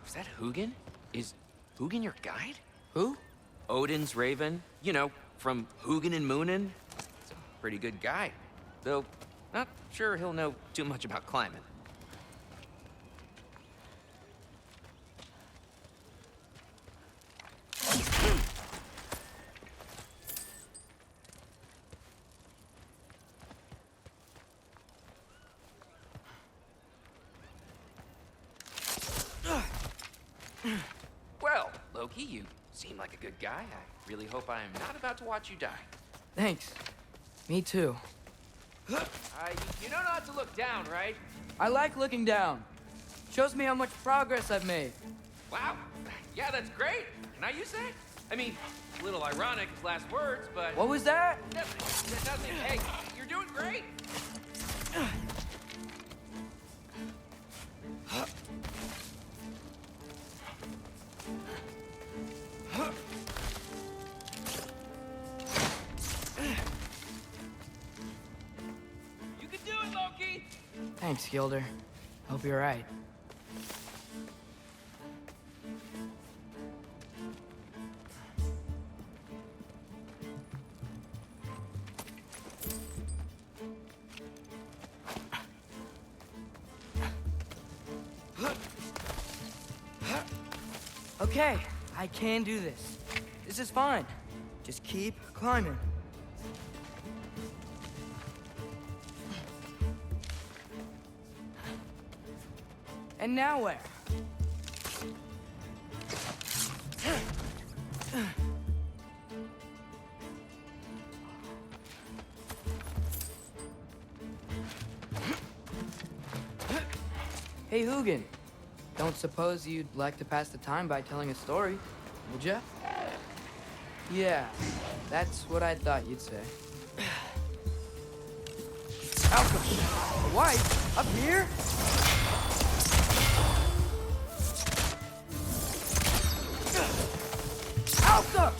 Is that Hugin? Is Hugin your guide? Who? Odin's raven. You know, from Hugin and Moonin. He's a pretty good guy. Though, not sure he'll know too much about climbing. Well, Loki, you seem like a good guy. I really hope I am not about to watch you die. Thanks. Me too. You know not to look down, right? I like looking down. Shows me how much progress I've made. Wow. Yeah, that's great. Can I use that? I mean, a little ironic as last words, but... What was that? Nothing. Hey, you're doing great. You can do it, Loki! Thanks, Gilder. Hope you're right. Okay, I can do this. This is fine. Just keep climbing. And now where? Hey, Hugin. Don't suppose you'd like to pass the time by telling a story, would ya? Yeah, that's what I thought you'd say. Alka! A wife? Up here? Alka!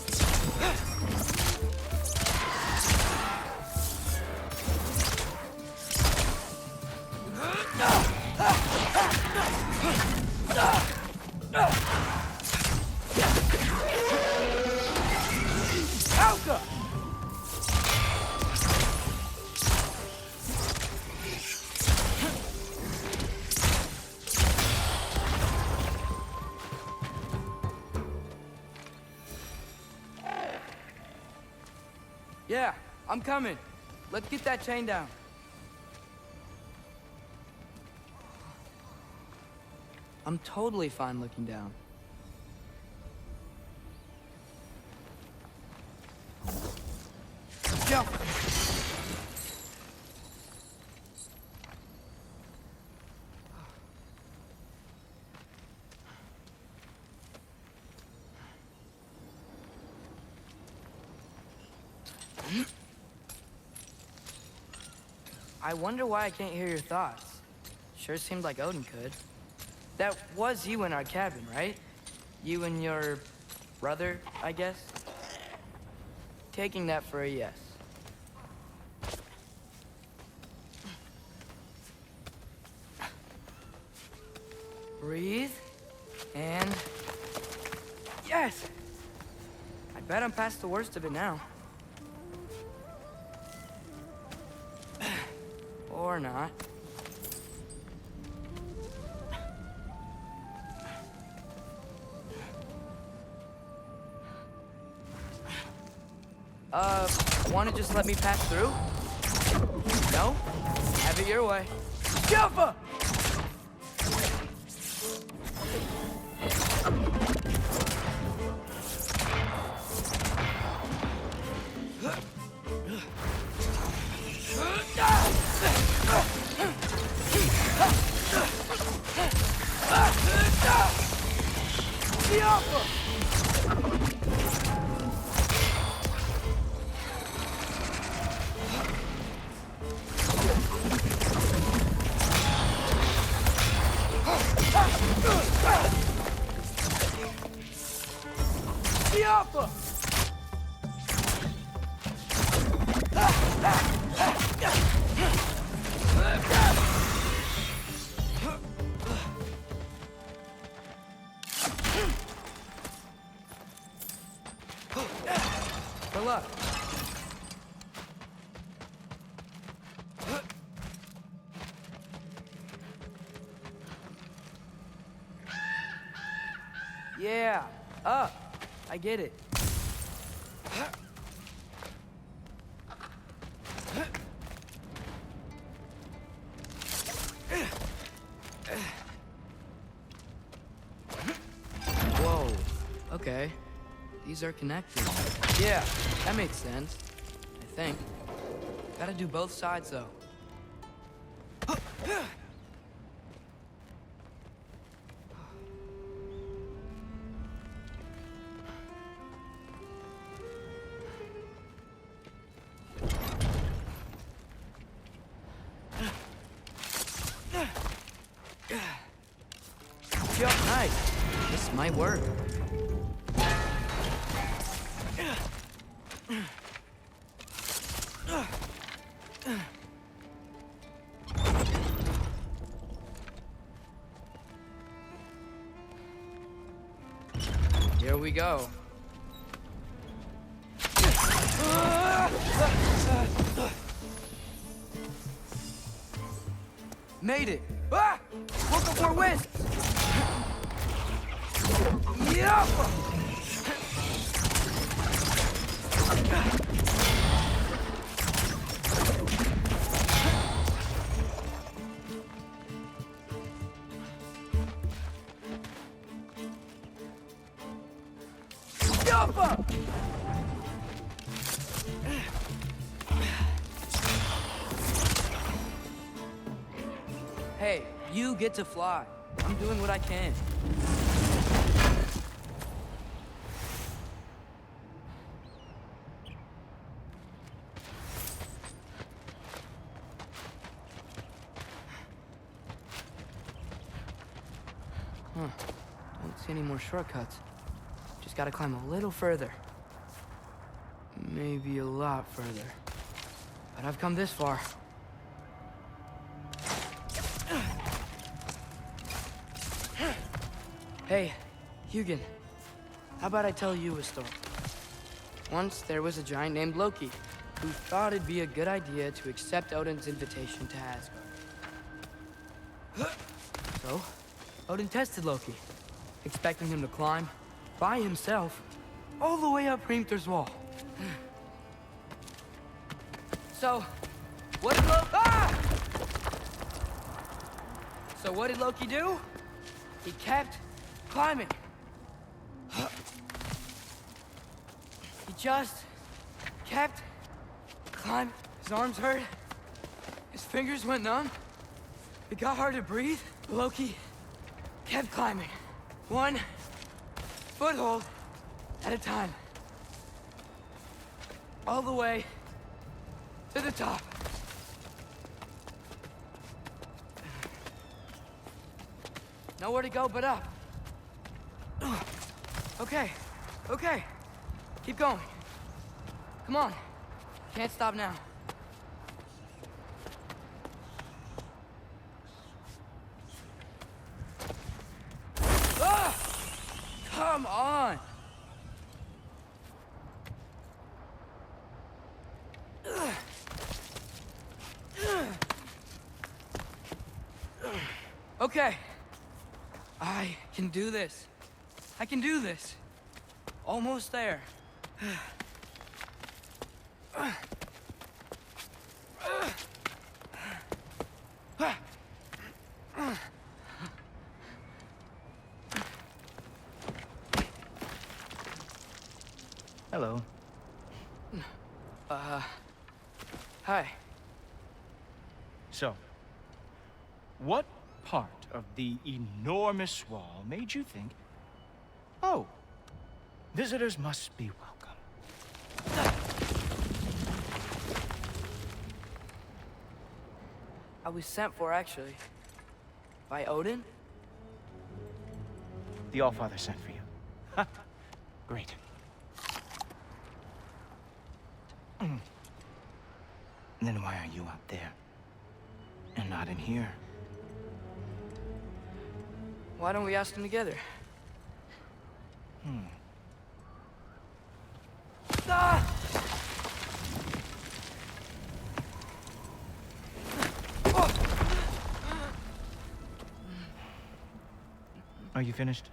Alka! Yeah, I'm coming. Let's get that chain down. I'm totally fine looking down. Jump! I wonder why I can't hear your thoughts. Sure seemed like Odin could. That was you in our cabin, right? You and your brother, I guess? Taking that for a yes. Breathe, and... Yes! I bet I'm past the worst of it now. Or not. Wanna just let me pass through? No? Have it your way. Jumpa! For luck. Yeah, up. I get it. Whoa, okay. These are connected. Yeah, that makes sense. I think. Gotta do both sides, though. Yo, nice. This might work. Here we go. Made it. Ah! Woke up for wisps. Yup. Yup. Hey, you get to fly. I'm doing what I can. Don't see any more shortcuts. Just gotta climb a little further. Maybe a lot further. But I've come this far. Hey, Hugin, how about I tell you a story? Once there was a giant named Loki who thought it'd be a good idea to accept Odin's invitation to Asgard. So, Odin tested Loki, expecting him to climb by himself all the way up Hrimthur's wall. So, what did Loki do? He kept climbing. He just kept climbing. His arms hurt. His fingers went numb. It got hard to breathe. Loki kept climbing. One foothold at a time. All the way to the top. Nowhere to go but up. Okay, okay. Keep going. Come on. Can't stop now. Ah! Come on! Okay. I can do this. I can do this. Almost there. Hello. Hi. So, what part of the enormous wall made you think, oh, visitors must be welcome? I was sent for, actually. By Odin? The Allfather sent for you. Ha! Great. Then why are you out there? And not in here? Why don't we ask them together? Ah! Are you finished?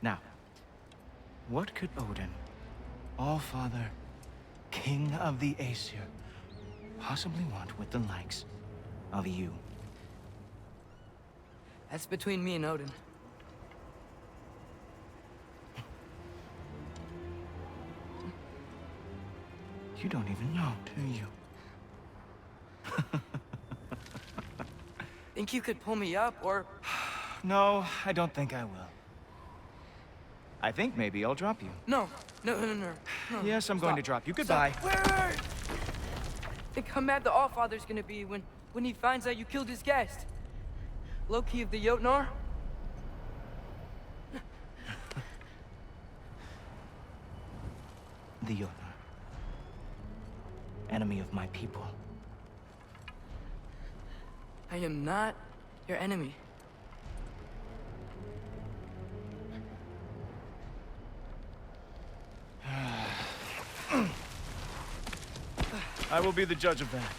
Now, what could Odin, All-Father, King of the Aesir, possibly want with the likes of you? That's between me and Odin. You don't even know, do you? Think you could pull me up, or... No, I don't think I will. I think maybe I'll drop you. No. Yes, I'm going to drop you. Goodbye. Stop. Wait. Think how mad the Allfather's gonna be when he finds out you killed his guest. Loki of the Jotnar? The Jotnar. Enemy of my people. I am not your enemy. I will be the judge of that.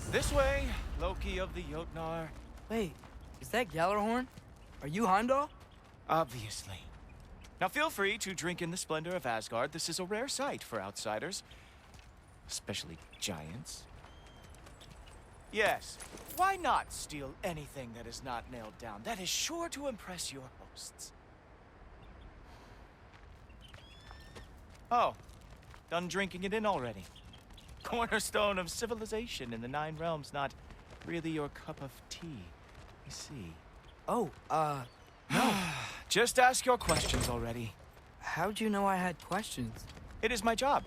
This way, Loki of the Jotnar. Wait, is that Gjallarhorn? Are you Heimdall? Obviously. Now feel free to drink in the splendor of Asgard. This is a rare sight for outsiders. Especially giants. Yes, why not steal anything that is not nailed down? That is sure to impress your hosts. Oh, done drinking it in already. Cornerstone of civilization in the Nine Realms, not really your cup of tea, I see. Oh, No. Just ask your questions already. how'd you know I had questions? It is my job.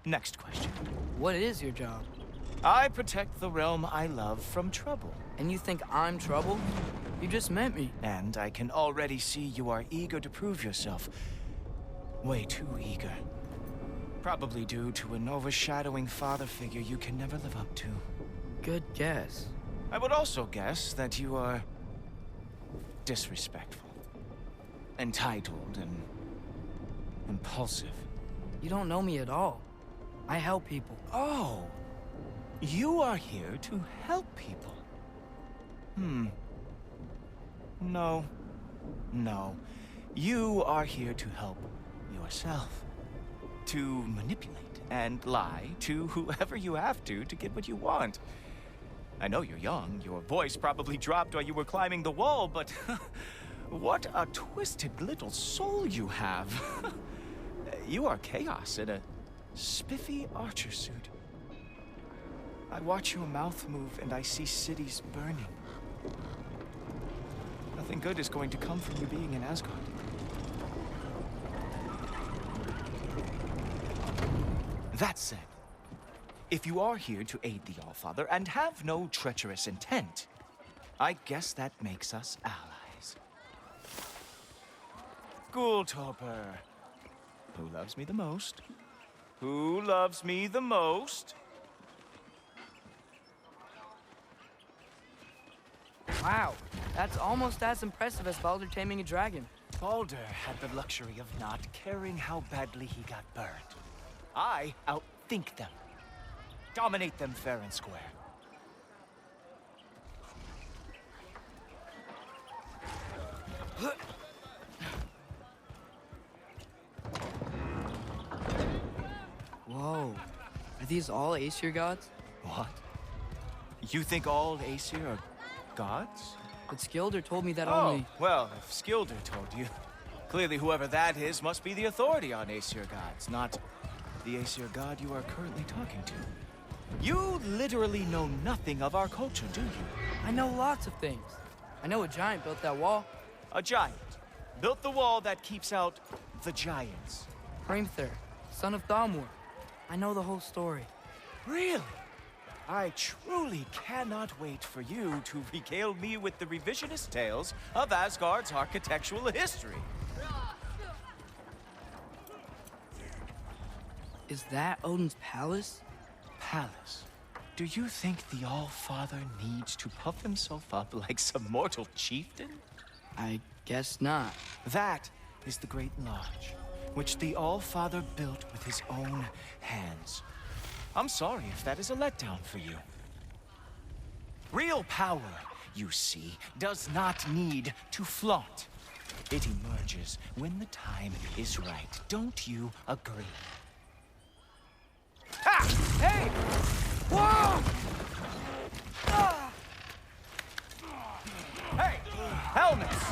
Next question. What is your job? I protect the realm I love from trouble. And you think I'm trouble? You just met me. And I can already see you are eager to prove yourself. Way too eager. Probably due to an overshadowing father figure you can never live up to. Good guess. I would also guess that you are disrespectful, entitled, and impulsive. You don't know me at all. I help people. Oh, you are here to help people. No. You are here to help yourself. To manipulate and lie to whoever you have to get what you want. I know you're young. Your voice probably dropped while you were climbing the wall, but what a twisted little soul you have. You are chaos in a spiffy archer suit. I watch your mouth move and I see cities burning. Nothing good is going to come from you being in Asgard. That said, if you are here to aid the Allfather and have no treacherous intent, I guess that makes us allies. Ghoultoper. Who loves me the most? Who loves me the most? Wow, that's almost as impressive as Baldur taming a dragon. Baldur had the luxury of not caring how badly he got burned. I outthink them. Dominate them fair and square. Whoa, are these all Aesir gods? What? You think all Aesir are gods? But Skilder told me that Oh, only... well, if Skilder told you, clearly whoever that is must be the authority on Aesir gods, not the Aesir god you are currently talking to. You literally know nothing of our culture, do you? I know lots of things. I know a giant built that wall. A giant built the wall that keeps out the giants. Hrimthur, son of Thamur. I know the whole story. Really? I truly cannot wait for you to regale me with the revisionist tales of Asgard's architectural history. Is that Odin's palace? Palace? Do you think the All-Father needs to puff himself up like some mortal chieftain? I guess not. That is the Great Lodge. which the All-Father built with his own hands. I'm sorry if that is a letdown for you. Real power, you see, does not need to flaunt. It emerges when the time is right. Don't you agree? Ha! Hey! Whoa! Hey! Helmets!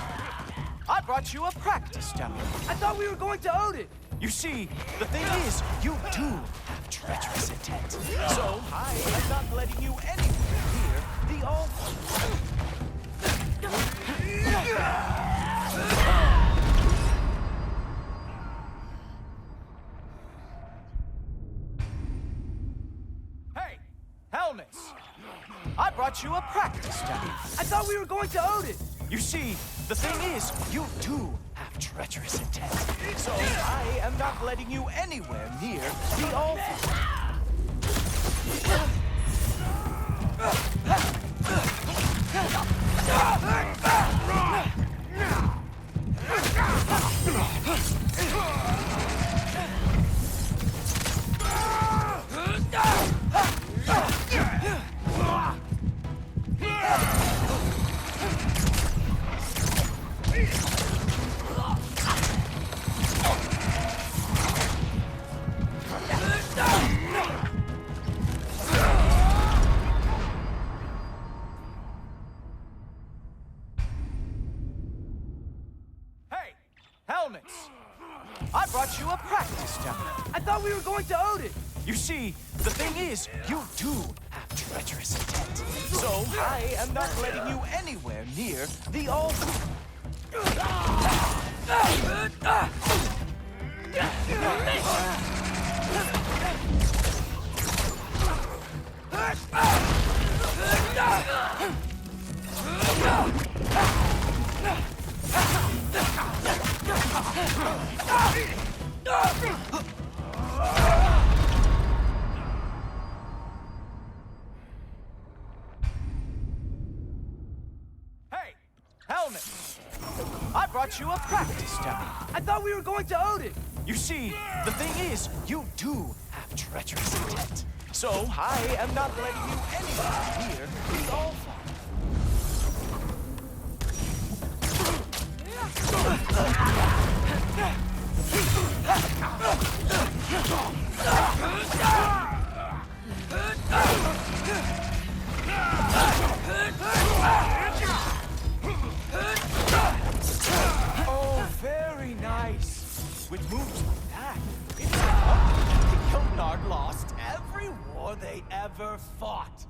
I brought you a practice demo. I thought we were going to own it. You see, the thing is, you do have treacherous intent. So I am not letting you anywhere near the all. Hey, helmets! I brought you a practice demo. I thought we were going to own it. You see, the thing is, you do have treacherous intent. So I am not letting you anywhere near the altar. I brought you a practice demo. I thought we were going to own it. You see, the thing is, you do have treacherous intent. So I am not letting you anywhere near the altar. Hey, helmet! I brought you a practice demo. I thought we were going to own it. You see, the thing is, you do have treacherous intent. So I am not letting you anywhere near the altar. Oh, very nice. With moves like that, it's the Yonard lost every war they ever fought.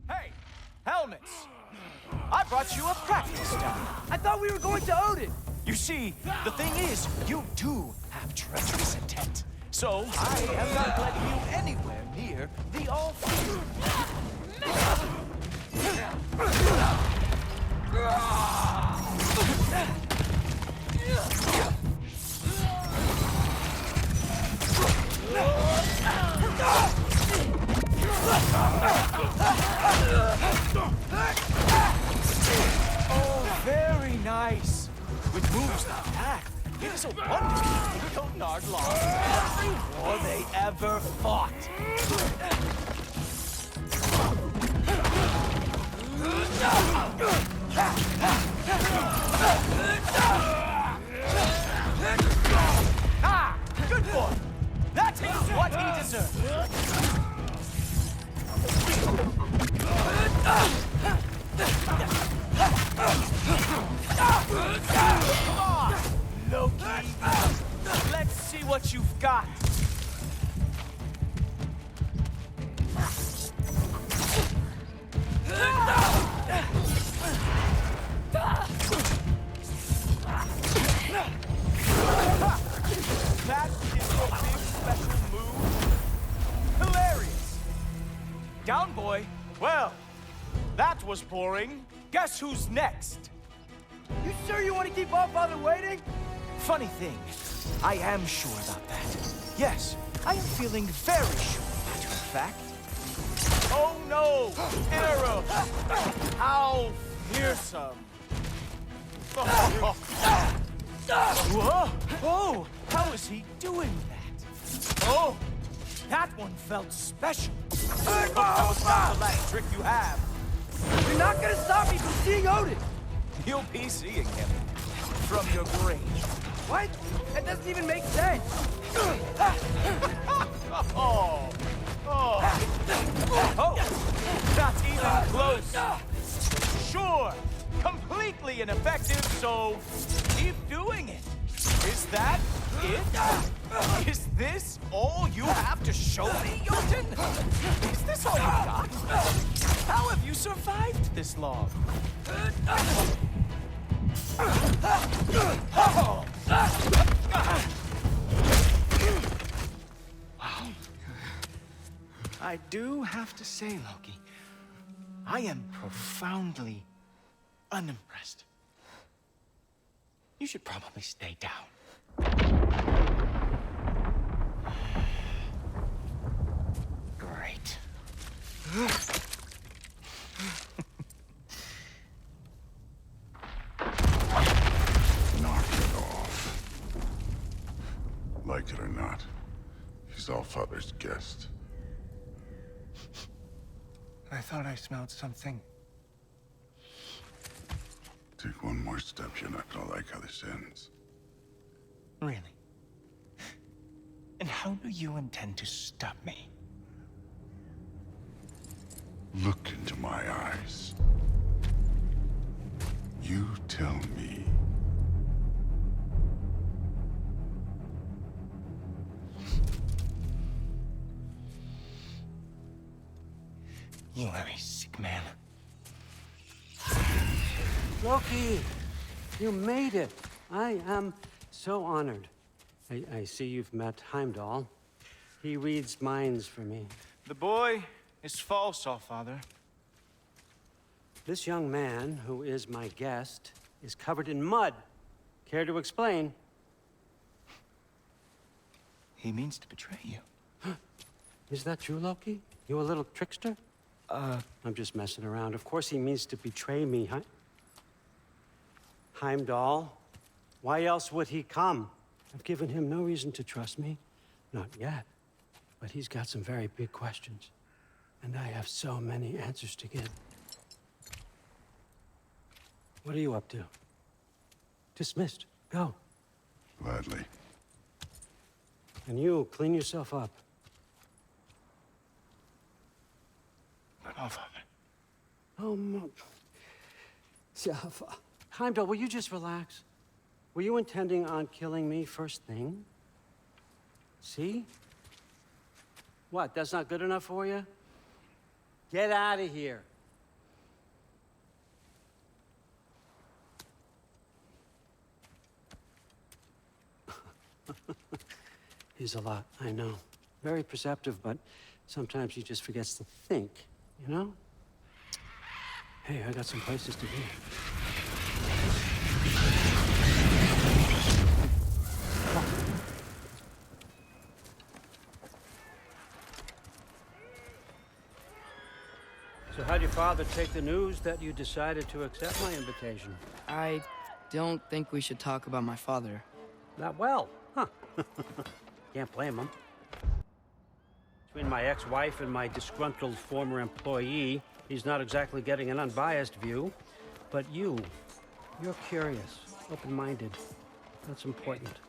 Hey, helmets! I brought you a practice demo. I thought we were going to own it. You see, the thing is, you do have treacherous intent. So I am not letting you anywhere near the altar. Oh, very nice. With moves like that, it is a wonder Yonard lost every war they ever fought. Ah, good boy. That is what he deserves. Come on, Loki. Let's see what you've got. That is your big special move? Hilarious. Down, boy. Well, that was boring. Guess who's next? You sure you want to keep our father waiting? Funny thing, I am sure about that. Yes, I am feeling very sure, matter of fact. Oh no! Error! How fearsome! was he doing that? Oh, that one felt special. That was not the last trick you have. You're not gonna stop me from seeing Odin! You'll be seeing him from your grave. What? That doesn't even make sense! Oh, not even close. Sure, completely ineffective, so keep doing it. Is that it? Is this all you have to show me, Jotun? Is this all you got? How have you survived this long? Wow. I do have to say, Loki, I am profoundly unimpressed. You should probably stay down. Great. Knock it off. Like it or not, he's Allfather's guest. I thought I smelled something. Take one more step, you're not gonna like how this ends. Really? And how do you intend to stop me? Look into my eyes. You tell me. You are a sick man. Loki, you made it. I am so honored. I see you've met Heimdall. He reads minds for me. The boy is false, Allfather. This young man, who is my guest, is covered in mud. Care to explain? He means to betray you. Is that true, Loki? You a little trickster? I'm just messing around. Of course he means to betray me, Heimdall? Why else would he come? I've given him no reason to trust me. Not yet. But he's got some very big questions. And I have so many answers to give. What are you up to? Dismissed. Go. Gladly. And you, clean yourself up. But Allfather. Oh, Heimdall, will you just relax? Were you intending on killing me first thing? See? What, that's not good enough for you? Get out of here. He's a lot, I know. Very perceptive, but sometimes he just forgets to think, you know? Hey, I got some places to be. So how'd your father take the news that you decided to accept my invitation? I don't think we should talk about my father. Not well, huh? Can't blame him. Between my ex-wife and my disgruntled former employee, he's not exactly getting an unbiased view. But you're curious, open-minded. That's important.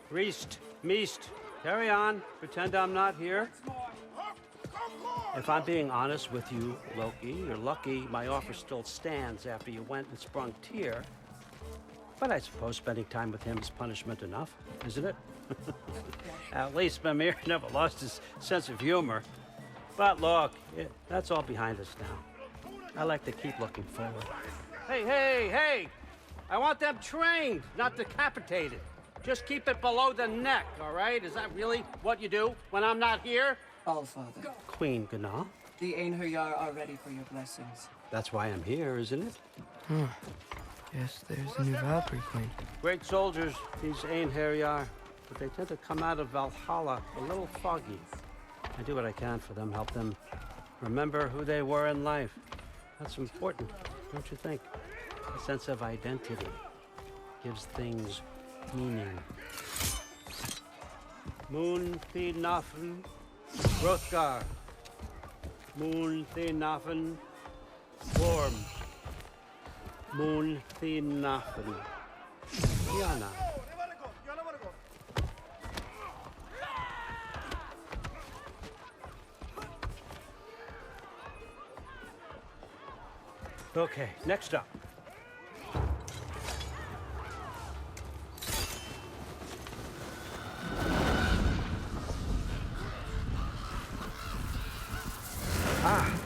Priest, Meest, carry on. Pretend I'm not here. If I'm being honest with you, Loki, you're lucky my offer still stands after you went and sprung Tyr. But I suppose spending time with him is punishment enough, isn't it? At least Mimir never lost his sense of humor. But look, that's all behind us now. I like to keep looking forward. Hey! I want them trained, not decapitated. Just keep it below the neck, all right? Is that really what you do when I'm not here? Allfather, Queen Gná. the Einherjar are ready for your blessings. That's why I'm here, isn't it? Yes, there's the new Valkyrie Queen. Great soldiers, these Einherjar, but they tend to come out of Valhalla a little foggy. I do what I can for them, help them remember who they were in life. That's important, don't you think? A sense of identity. gives things meaning. Moon Thinafen Rothgar. Moon Thinafen Worms. Moon Thinafen Diana. Okay, next up.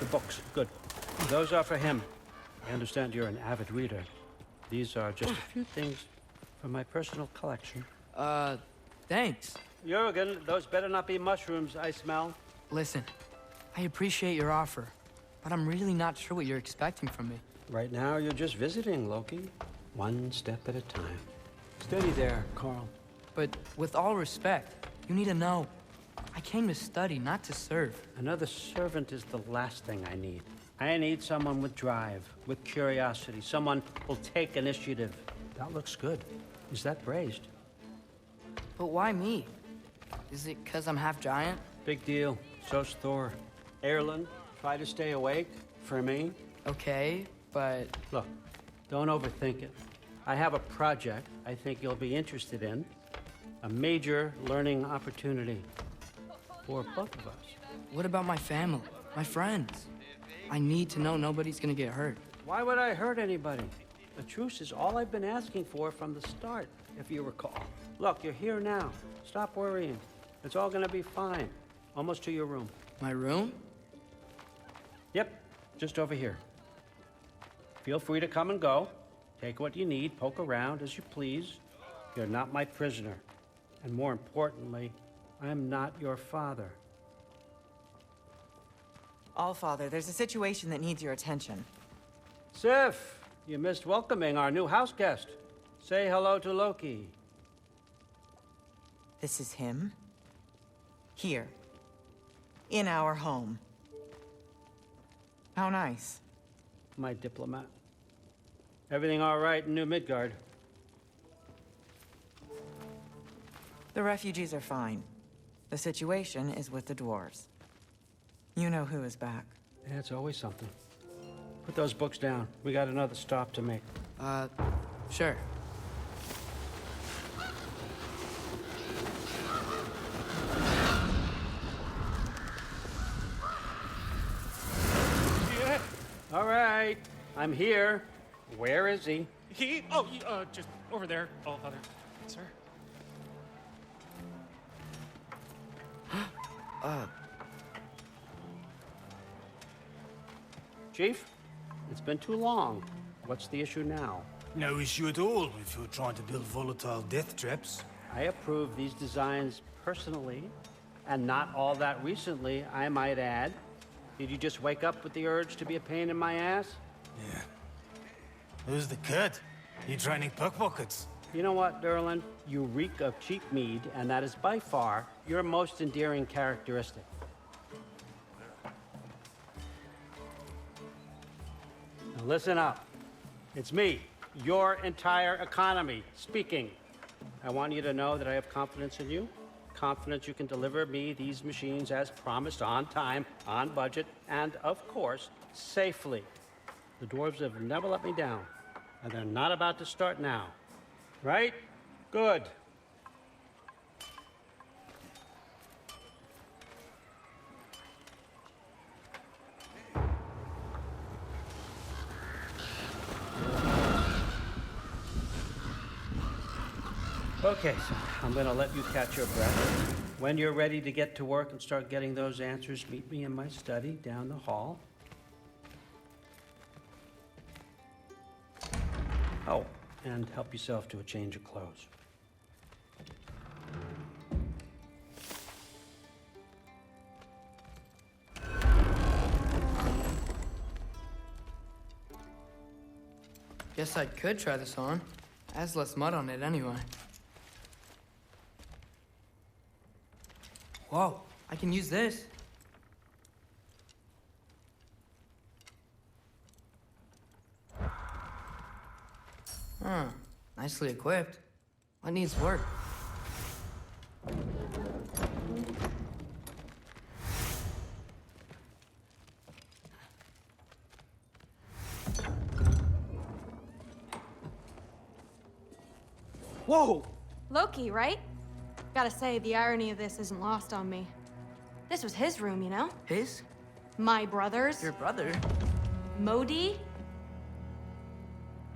The books. Good. Those are for him. I understand you're an avid reader. These are just a few things from my personal collection. Thanks. Jurgen, those better not be mushrooms I smell. Listen, I appreciate your offer, but I'm really not sure what you're expecting from me. Right now, you're just visiting, Loki. One step at a time. Steady there, Carl. But with all respect, you need to know, I came to study, not to serve. Another servant is the last thing I need. I need someone with drive, with curiosity, someone who'll take initiative. That looks good. Is that braised? But why me? Is it because I'm half giant? Big deal. So's Thor. Erlen, try to stay awake for me. Okay, but Look, don't overthink it. I have a project I think you'll be interested in. A major learning opportunity for both of us. what about my family, my friends? I need to know nobody's gonna get hurt. Why would I hurt anybody? A truce is all I've been asking for from the start, if you recall. Look, you're here now. Stop worrying. It's all gonna be fine. Almost to your room. My room? Yep, just over here. Feel free to come and go. Take what you need, poke around as you please. You're not my prisoner. And more importantly, I'm not your father. Allfather, there's a situation that needs your attention. Sif, you missed welcoming our new house guest. Say hello to Loki. This is him. Here. In our home. How nice. My diplomat. Everything all right in New Midgard? The refugees are fine. The situation is with the dwarves. You know who is back. Yeah, it's always something. Put those books down. We got another stop to make. Sure. All right, I'm here. Where is he? Just over there. Oh, Father. Sir? Chief, it's been too long. What's the issue now? No issue at all if you're trying to build volatile death traps. I approve these designs personally, and not all that recently, I might add. Did you just wake up with the urge to be a pain in my ass? Yeah. Who's the cut? You training pickpockets? You know what, Derlin? You reek of cheap mead, and that is by far your most endearing characteristic. Now listen up. It's me, your entire economy, speaking. I want you to know that I have confidence in you. Confidence you can deliver me these machines as promised, on time, on budget, and of course, safely. The dwarves have never let me down, and they're not about to start now. Right? Good. Okay, so I'm gonna let you catch your breath. When you're ready to get to work and start getting those answers, meet me in my study down the hall. Oh, and help yourself to a change of clothes. Guess I could try this on. Has less mud on it anyway. Whoa, I can use this. Huh. Nicely equipped. What needs work? Whoa! Loki, right? Gotta say, the irony of this isn't lost on me. This was his room, you know? His? My brother's. Your brother? Modi?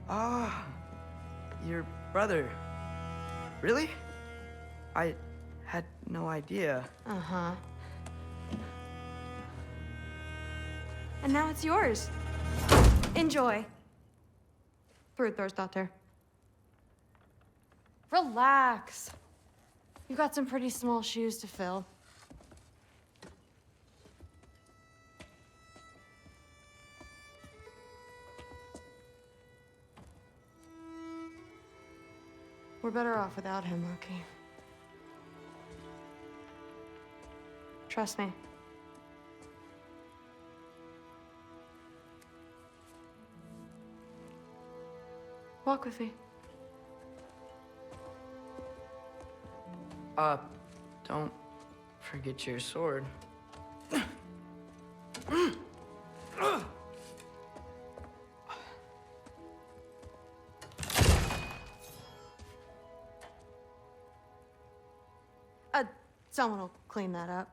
Ah, your brother. Really? I had no idea. Uh-huh. And now it's yours. Enjoy. Brudthorstdotter. Relax. You've got some pretty small shoes to fill. We're better off without him, Loki. Trust me. Walk with me. Don't forget your sword. Someone will clean that up.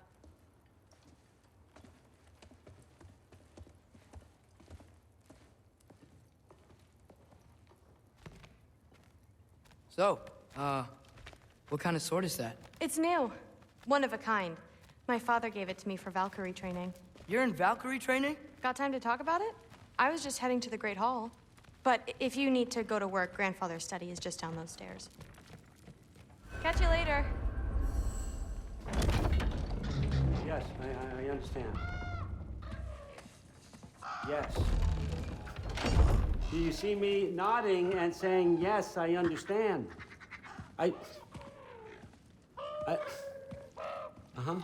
So, what kind of sword is that? It's new. One of a kind. My father gave it to me for Valkyrie training. You're in Valkyrie training? Got time to talk about it? I was just heading to the Great Hall. But if you need to go to work, Grandfather's study is just down those stairs. Catch you later. Yes, I understand. Yes. Do you see me nodding and saying, yes, I understand? Uh-huh.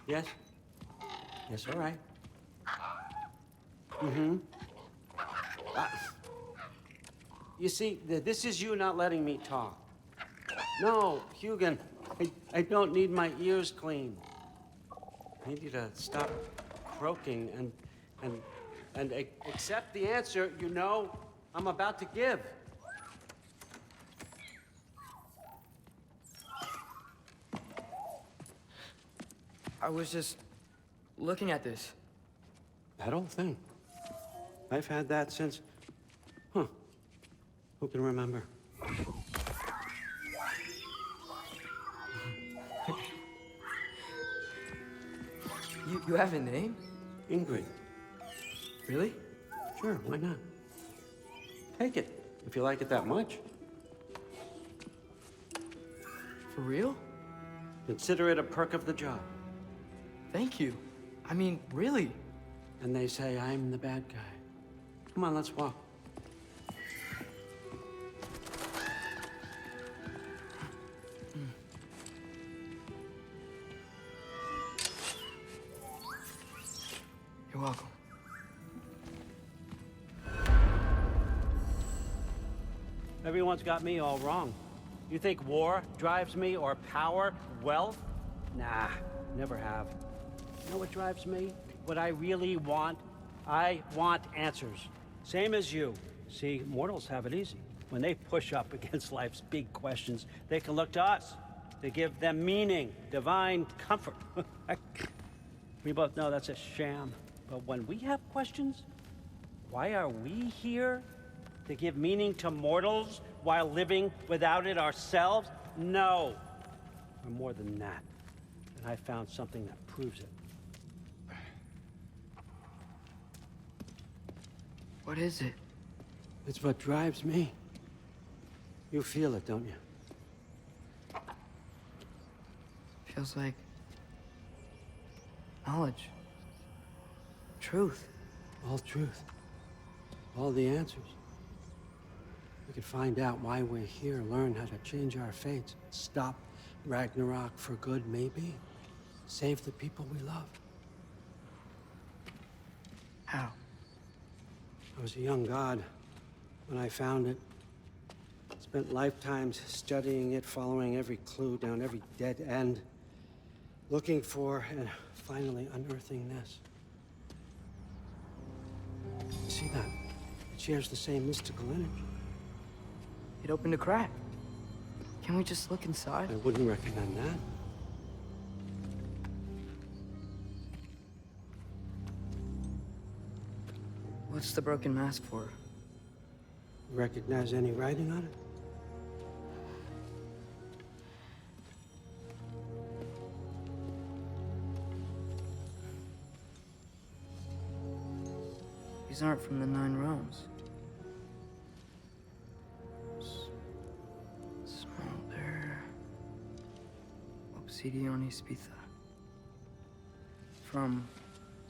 Yes? Yes, all right. Mm-hmm. You see, this is you not letting me talk. No, Hugin, I don't need my ears cleaned. I need you to stop croaking and accept the answer you know I'm about to give. I was just looking at this. That old thing. I've had that since... Who can remember? You have a name? Ingrid. Really? Sure, why not? Take it, if you like it that much. For real? Consider it a perk of the job. Thank you. I mean, really. And they say I'm the bad guy. Come on, let's walk. You're welcome. Everyone's got me all wrong. You think war drives me, or power, wealth? Nah, never have. You know what drives me? What I really want? I want answers. Same as you. See, mortals have it easy. When they push up against life's big questions, they can look to us to give them meaning, divine comfort. We both know that's a sham. But when we have questions, why are we here? To give meaning to mortals while living without it ourselves? No. We're more than that. And I found something that proves it. What is it? It's what drives me. You feel it, don't you? Feels like knowledge. Truth. All truth. All the answers. We could find out why we're here, learn how to change our fates, stop Ragnarok for good, maybe. Save the people we love. How? I was a young god when I found it. Spent lifetimes studying it, following every clue down every dead end, looking for and finally unearthing this. See that? It shares the same mystical energy. It opened a crack. Can we just look inside? I wouldn't recommend that. What's the broken mask for? Recognize any writing on it? These aren't from the 9 realms. Smolder. Obsidion Ispitha. From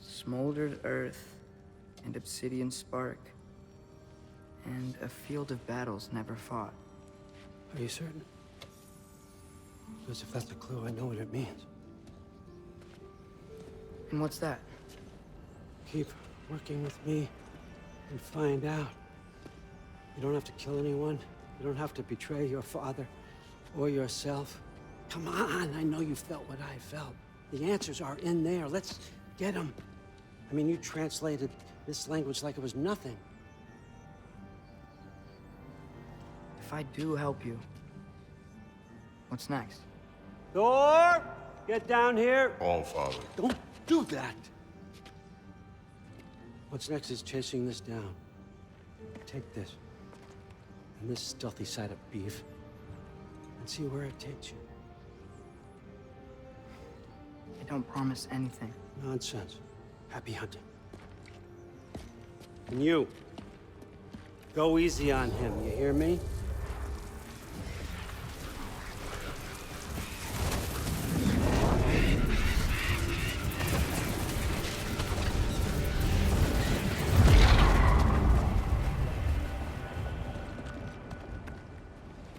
smoldered earth and obsidian spark, and a field of battles never fought. Are you certain? Because if that's a clue, I know what it means. And what's that? Keep working with me and find out. You don't have to kill anyone. You don't have to betray your father or yourself. Come on, I know you felt what I felt. The answers are in there. Let's get them. I mean, you translated this language like it was nothing. If I do help you, what's next? Thor, get down here. All Father. Don't do that. What's next is chasing this down. Take this and this stealthy side of beef and see where it takes you. I don't promise anything. Nonsense. Happy hunting. And you, go easy on him, you hear me?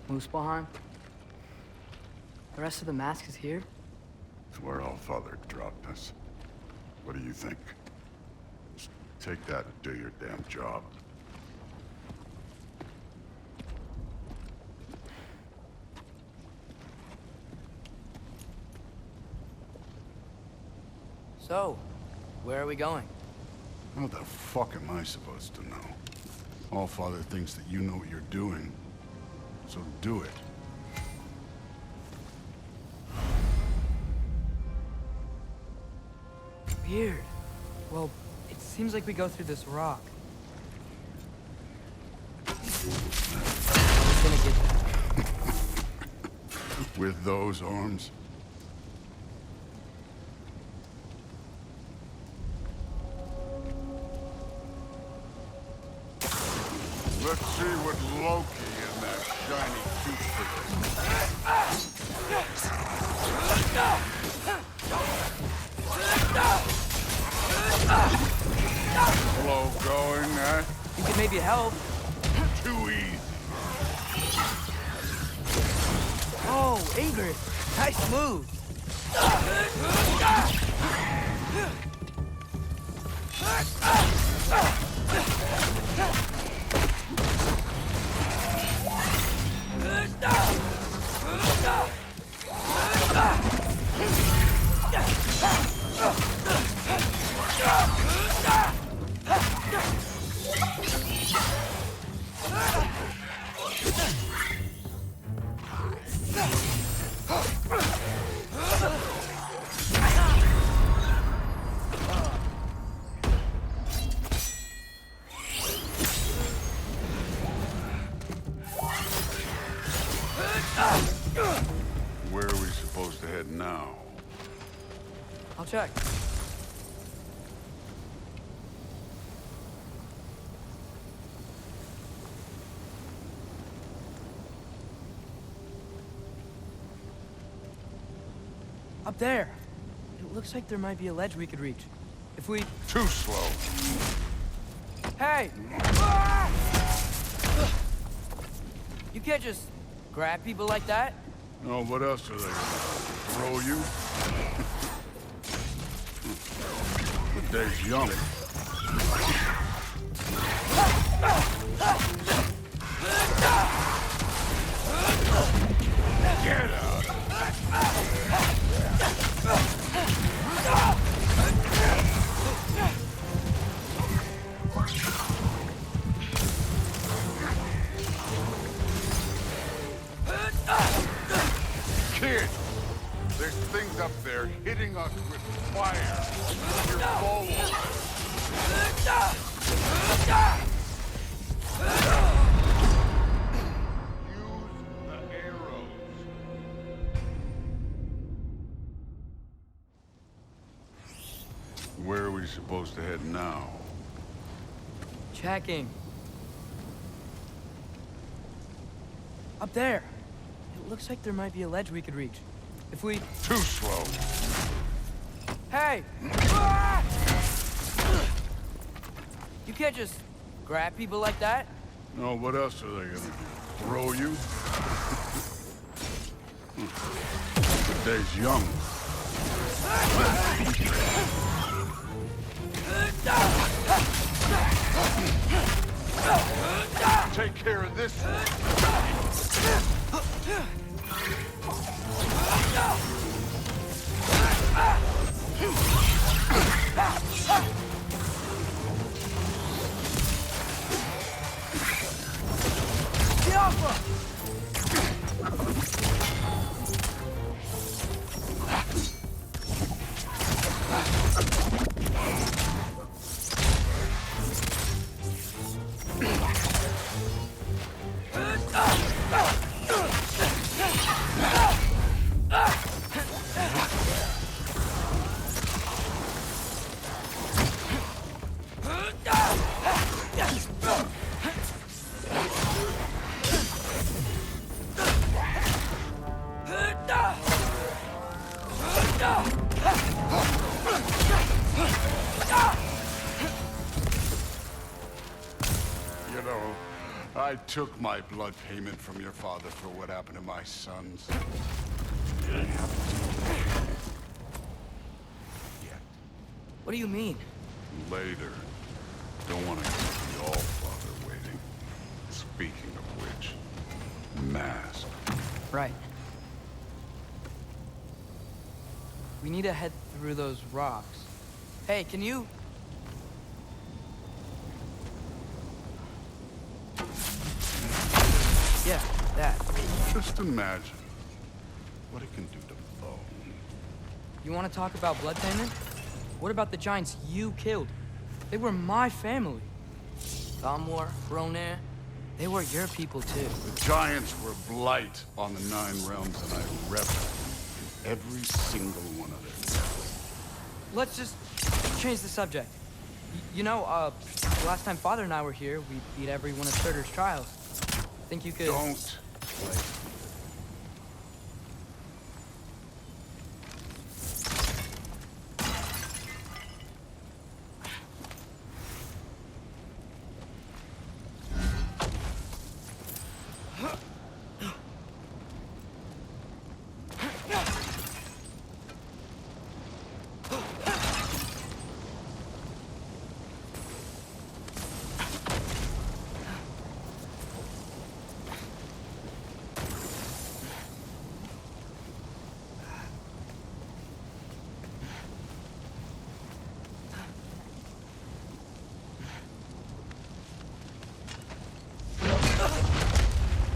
Muspelheim? The rest of the mask is here? It's where All Father dropped us. What do you think? Just take that and do your damn job. So, where are we going? How the fuck am I supposed to know? All Father thinks that you know what you're doing, so do it. Weird. Well, it seems like we go through this rock. It's gonna get... With those arms? Let's see what Loki and that shiny toothpick. Slow going, eh? You could maybe help. Too easy. Oh, Ingrid. Nice move. Where are we supposed to head now? I'll check. Up there. It looks like there might be a ledge we could reach. If we... Too slow. Hey! You can't just grab people like that. Oh, what else are they gonna throw you? The day's young. Kid! There's things up there hitting us with fire. You're forward. Use the arrows. Where are we supposed to head now? Checking. Up there. It looks like there might be a ledge we could reach. If we... Too slow. Hey! You can't just grab people like that. No, what else are they gonna do? Throw you? The day's young. Take care of this one. You know, I took my blood payment from your father for what happened to my sons. It happened yet. What do you mean? Later. Don't want to keep the All-Father waiting. Speaking of which, mask. Right. We need to head through those rocks. Hey, can you... Yeah, that. Just imagine what it can do to bone. You want to talk about blood payment? What about the giants you killed? They were my family. Thamor, Ronair, they were your people too. The giants were blight on the 9 realms, and I reveled in every single one of them. Let's just change the subject. You know, the last time Father and I were here, we beat every one of Surtur's trials. Think you could... Don't play.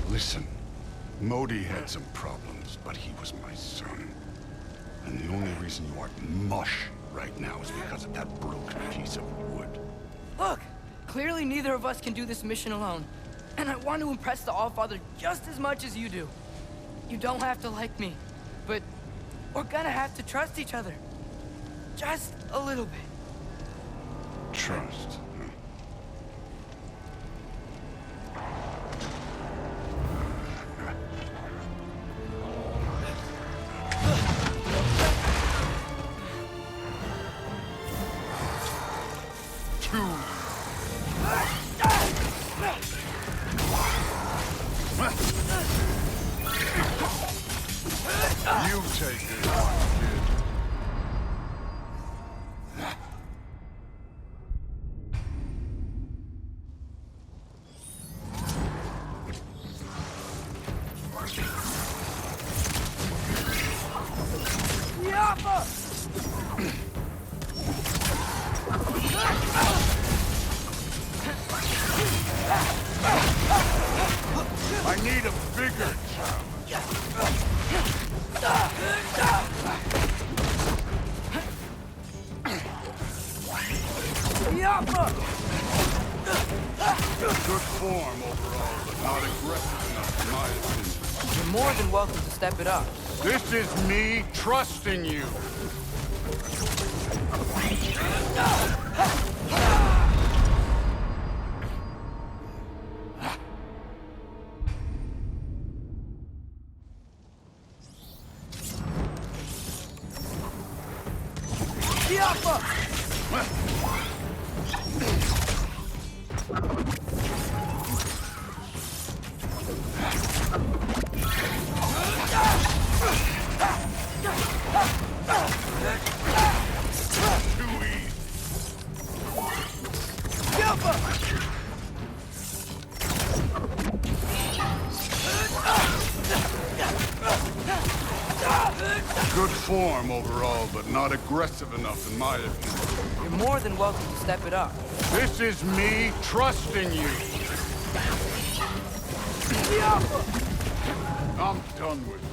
Listen, Modi had some problems, but he was my son. And the only reason you aren't mush right now is because of that broken piece of wood. Look! Clearly neither of us can do this mission alone. And I want to impress the All-Father just as much as you do. You don't have to like me, but we're gonna have to trust each other. Just a little bit. Trust. Huh? You take this one, kid. I need a bigger challenge. overall, but not aggressive enough, in my opinion. You're more than welcome to step it up. This is me trusting you. Good form overall, but not aggressive enough, in my opinion. You're more than welcome to step it up. This is me trusting you. I'm done with this.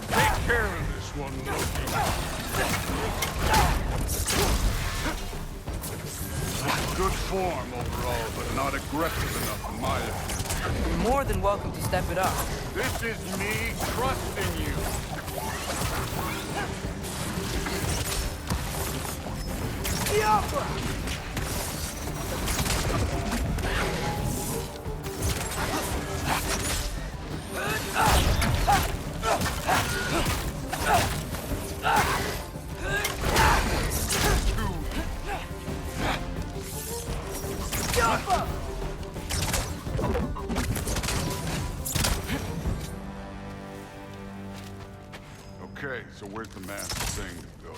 Take care of this one, Loki. Good form overall, but not aggressive enough, in my opinion. You're more than welcome to step it up. This is me trusting you. Okay, so where's the masked thing to go?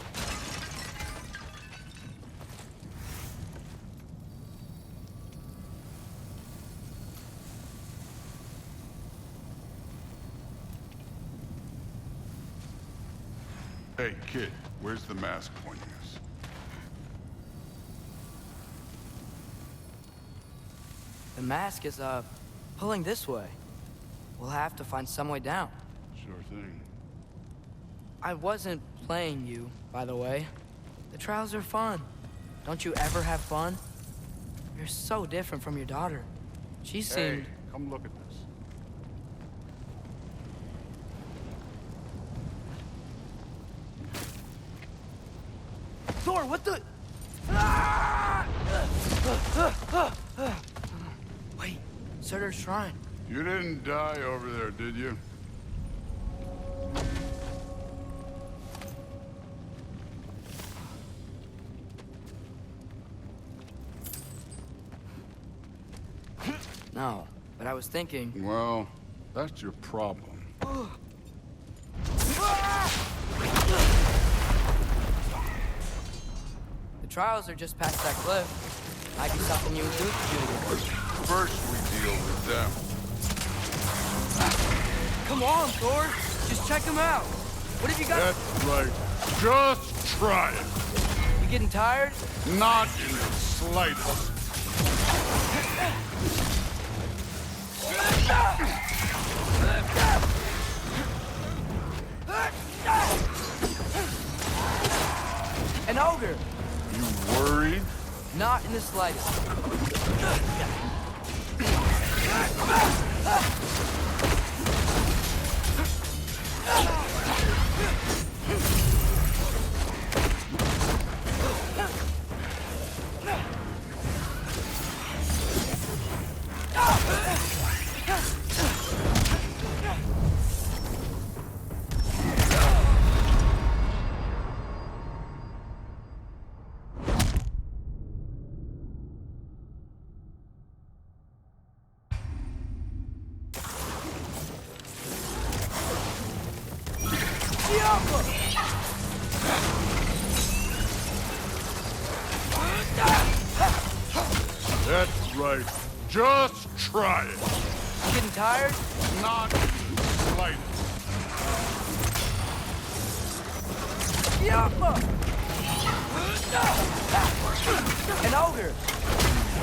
Hey, kid, where's the mask pointing us? The mask is, pulling this way. We'll have to find some way down. Sure thing. I wasn't playing you, by the way. The trials are fun. Don't you ever have fun? You're so different from your daughter. She seemed... Hey, come look at this. Thor, what the... Wait, Surtur's shrine. You didn't die over there, did you? No, but I was thinking... Well, that's your problem. The trials are just past that cliff. Might be something you would do to Julia. First, we deal with them. Come on, Thor. Just check them out. What have you got? That's right. Just try it. You getting tired? Not in the slightest. An ogre. You worried? Not in the slightest. That's right. Just try it. You getting tired? Not slightest. Yappa! An ogre.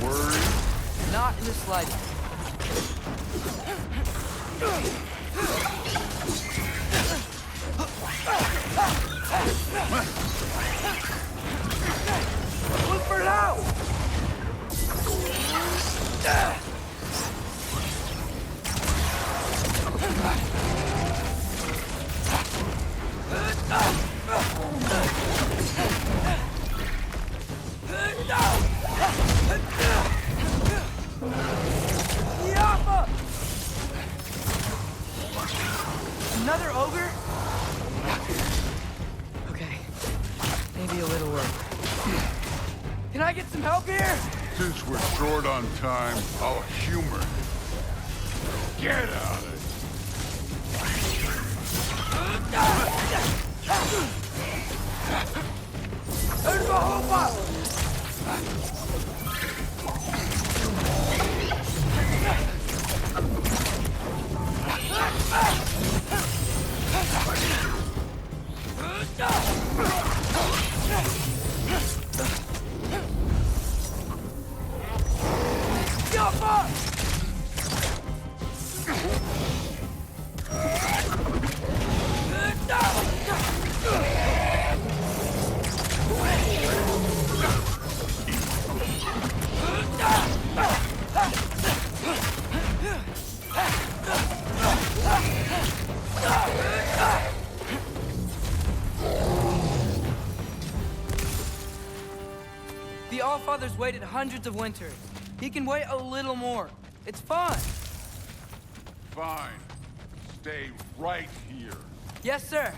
Worried? Not in the slightest. Look for now! Yappa! Another ogre? Okay, maybe a little work. Can I get some help here? Since we're short on time, I'll humor you. Get out of There's the whole bottle! The Allfather's waited hundreds of winters. He can wait a little more. It's fun. Fine. Stay right here. Yes, sir.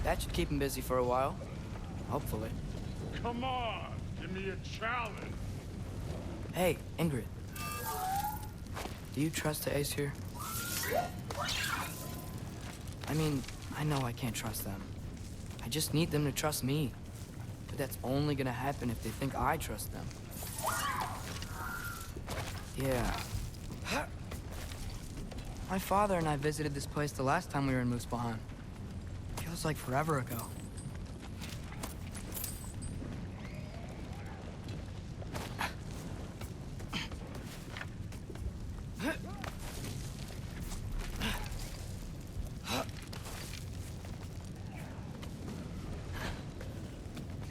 That should keep him busy for a while. Hopefully. Come on, give me a challenge. Hey, Ingrid. Do you trust the Ace here? I mean, I know I can't trust them. I just need them to trust me. But that's only gonna happen if they think I trust them. Yeah. My father and I visited this place the last time we were in Moosbahan. Feels like forever ago.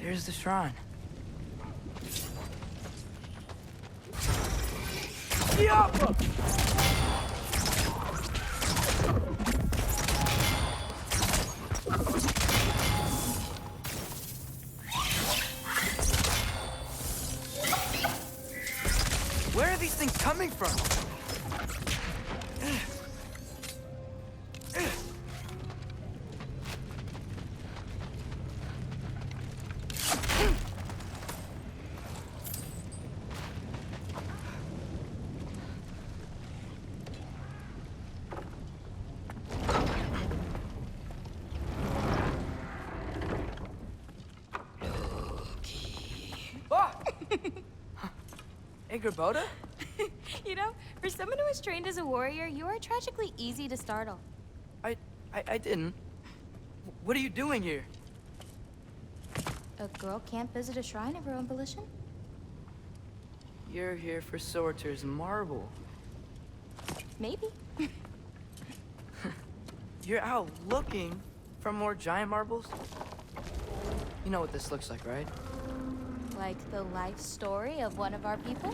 There's the shrine. Yappa! Where are these things coming from? Boda? You know, for someone who was trained as a warrior, you are tragically easy to startle. I didn't. What are you doing here? A girl can't visit a shrine of her own volition? You're here for Sorter's marble. Maybe. You're out looking for more giant marbles? You know what this looks like, right? Like the life story of one of our people?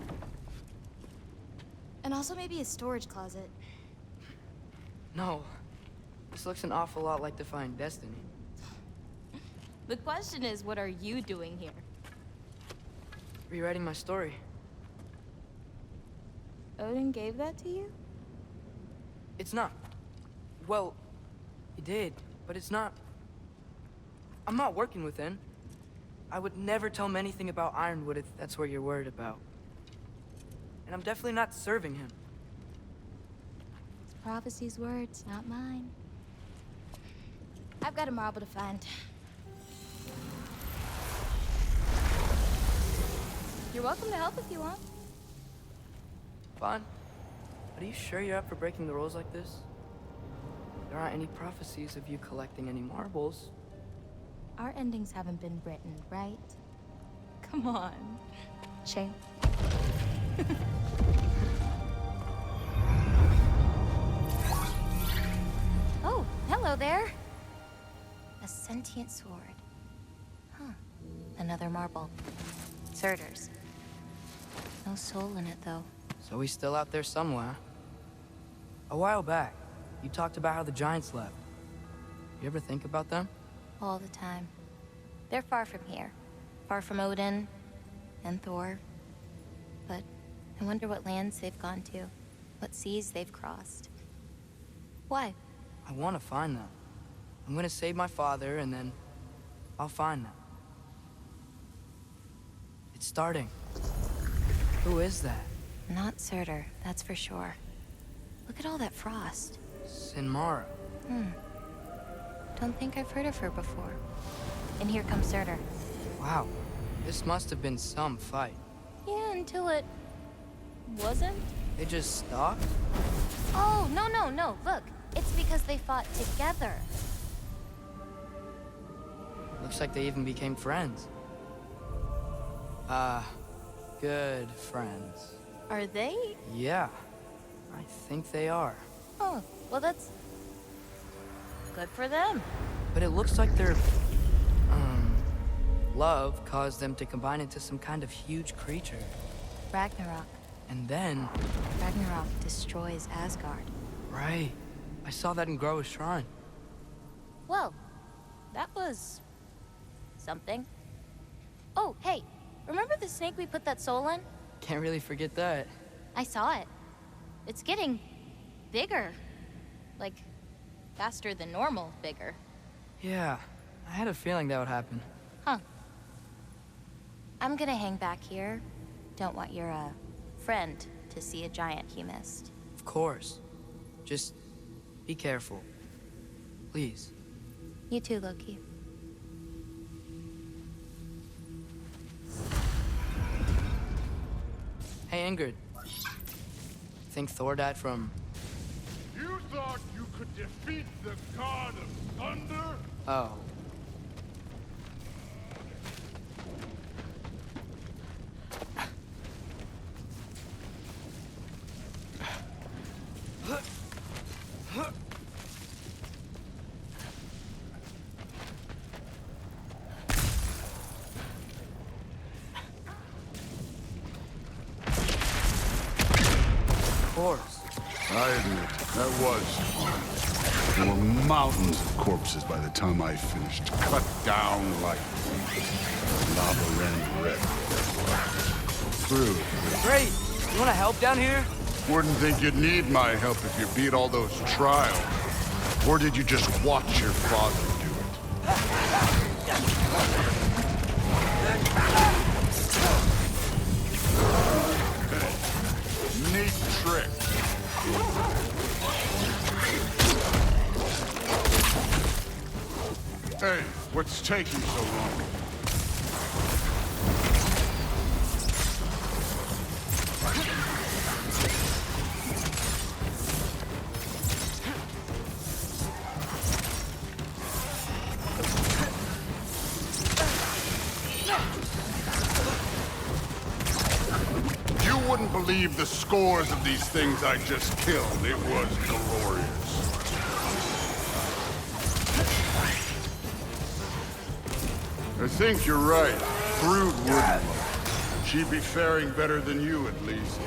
And also maybe a storage closet. No. This looks an awful lot like Defying Destiny. The question is, what are you doing here? Rewriting my story. Odin gave that to you? It's not. Well, he did, but it's not. I'm not working with him. I would never tell him anything about Ironwood if that's what you're worried about. And I'm definitely not serving him. It's prophecy's words, not mine. I've got a marble to find. You're welcome to help if you want. Fine. But are you sure you're up for breaking the rules like this? There aren't any prophecies of you collecting any marbles. Our endings haven't been written, right? Come on, champ. Oh, hello there. A sentient sword. Huh. Another marble. Surtur's. No soul in it, though. So he's still out there somewhere. A while back, you talked about how the giants left. You ever think about them? All the time. They're far from here. Far from Odin and Thor. But I wonder what lands they've gone to. What seas they've crossed. Why? I want to find them. I'm gonna save my father, and then I'll find them. It's starting. Who is that? Not Surtur, that's for sure. Look at all that frost. Sinmara. Don't think I've heard of her before. And here comes Surtur. Wow. This must have been some fight. Yeah, until it wasn't. They just stopped? Oh, no. Look, it's because they fought together. Looks like they even became friends. Good friends. Are they? Yeah, I think they are. Oh, well, that's good for them. But it looks like their, love caused them to combine into some kind of huge creature. Ragnarok. And then... Ragnarok destroys Asgard. Right. I saw that in Groa's shrine. Well, that was... something. Oh, hey, remember the snake we put that soul in? Can't really forget that. I saw it. It's getting bigger. Like, faster than normal bigger. Yeah, I had a feeling that would happen. Huh. I'm gonna hang back here. Don't want your, friend to see a giant he missed. Of course. Just be careful. Please. You too, Loki. Hey, Ingrid. Think Thor died from... You thought you could defeat the god of thunder? Oh. Of course. I admit, that was fun. There were mountains of corpses by the time I finished. Cut down like lava ran red. True. Great! You wanna help down here? Wouldn't think you'd need my help if you beat all those trials. Or did you just watch your father do it? Neat trick. Hey, what's taking so long? You wouldn't believe the scores of these things I just killed. It was glorious. I think you're right. Brood wouldn't. She'd be faring better than you, at least.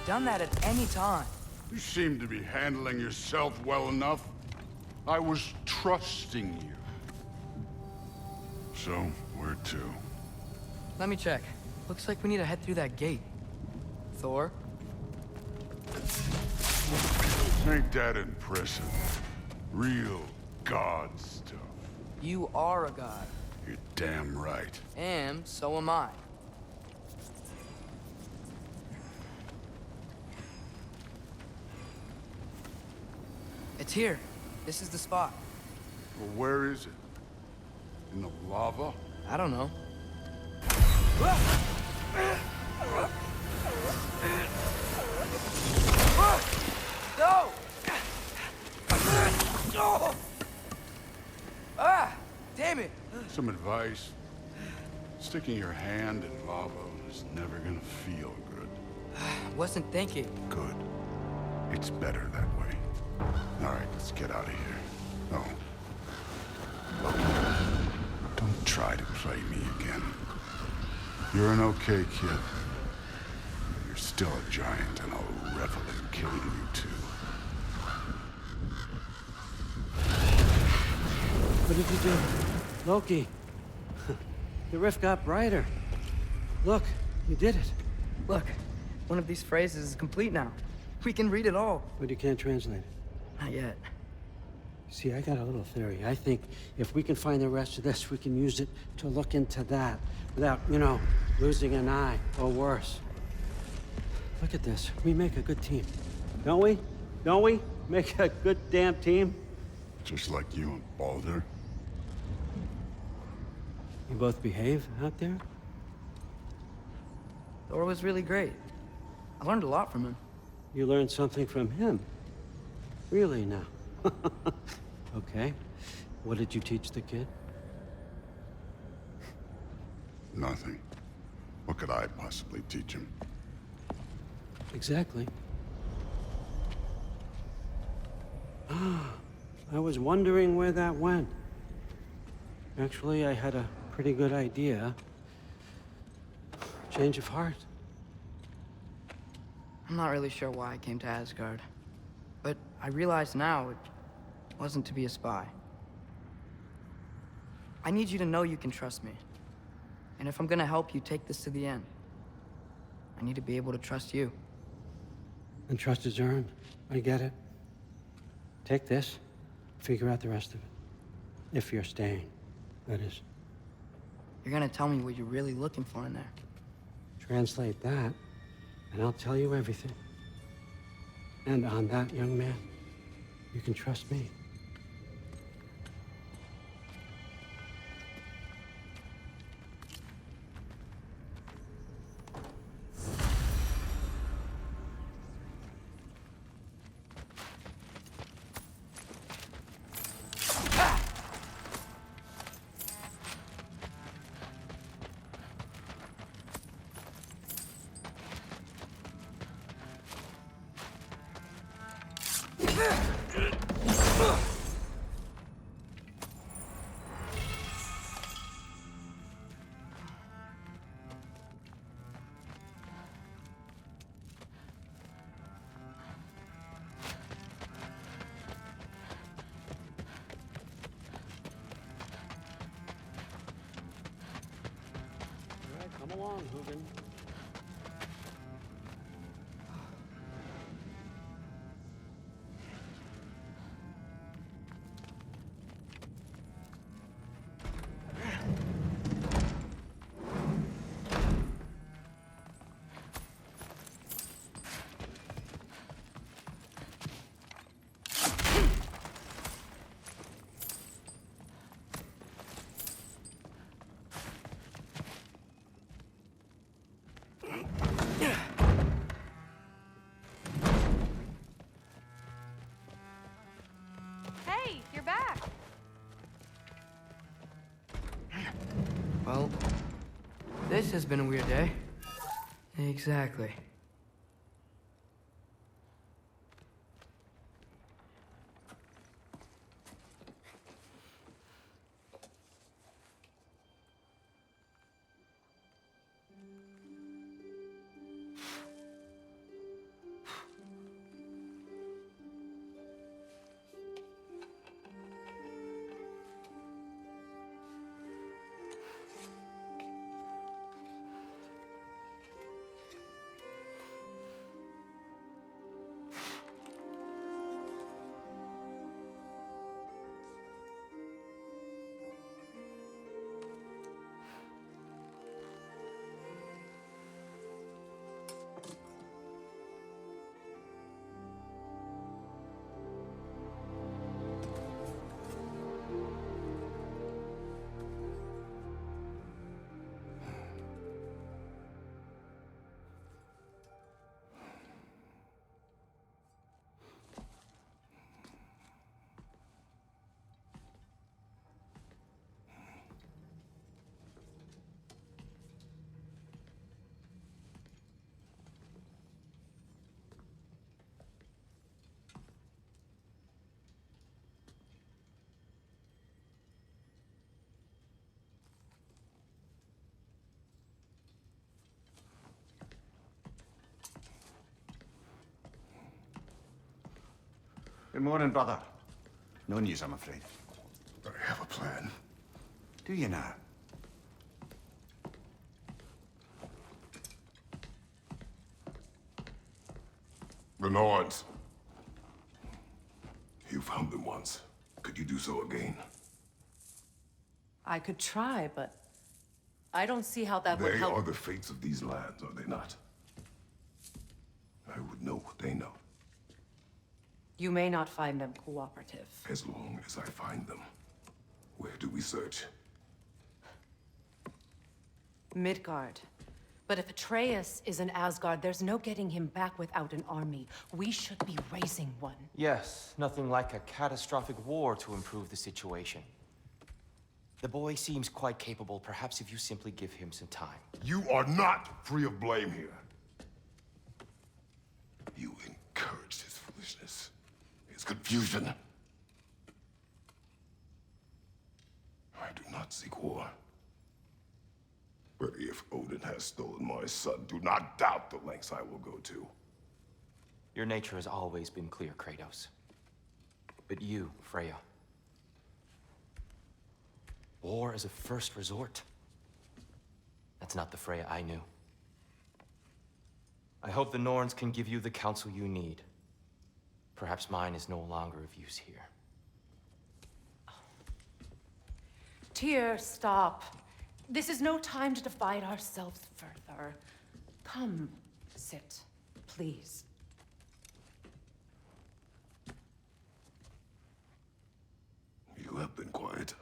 done that at any time. You seem to be handling yourself well enough. I was trusting you. So, where to? Let me check. Looks like we need to head through that gate. Thor? Ain't that impressive? Real god stuff. You are a god. You're damn right. And so am I. It's here. This is the spot. Well, where is it? In the lava? I don't know. No! Ah! Damn it! Some advice. Sticking your hand in lava is never gonna feel good. Wasn't thinking. Good. It's better that way. All right, let's get out of here. Oh. Look, don't try to play me again. You're an okay kid. You're still a giant, and I'll revel in killing you too. What did you do? Loki. The rift got brighter. Look, you did it. Look, one of these phrases is complete now. We can read it all. But you can't translate it. Not yet. See, I got a little theory. I think if we can find the rest of this, we can use it to look into that without, you know, losing an eye or worse. Look at this. We make a good team. Don't we? Don't we? Make a good damn team? Just like you and Baldur. You both behave out there? Thor was really great. I learned a lot from him. You learned something from him? Really now? Okay. What did you teach the kid? Nothing. What could I possibly teach him? Exactly. I was wondering where that went. Actually, I had a pretty good idea. Change of heart. I'm not really sure why I came to Asgard. But I realize now it wasn't to be a spy. I need you to know you can trust me. And if I'm gonna help you take this to the end, I need to be able to trust you. And trust is earned. I get it. Take this, figure out the rest of it. If you're staying, that is. You're gonna tell me what you're really looking for in there. Translate that, and I'll tell you everything. And on that, young man, you can trust me. Come along, Hugin. Hey, you're back. Well, this has been a weird day. Exactly. Good morning, brother. No news, I'm afraid. I have a plan. Do you now? The Norns. You found them once. Could you do so again? I could try, but I don't see how that would They help. are the fates of these lands, are they not? I would know what they know, You may not find them cooperative. as long as I find them. Where do we search? Midgard. But if Atreus is in Asgard, there's no getting him back without an army. We should be raising one. Yes, nothing like a catastrophic war to improve the situation. The boy seems quite capable. Perhaps if you simply give him some time. You are not free of blame here. You encouraged his foolishness, his confusion. I do not seek war. But if Odin has stolen my son, do not doubt the lengths I will go to. Your nature has always been clear, Kratos. But you, Freya. War as a first resort. That's not the Freya I knew. I hope the Norns can give you the counsel you need. Perhaps mine is no longer of use here. Tyr, stop. This is no time to divide ourselves further. Come, sit, please. You have been quiet.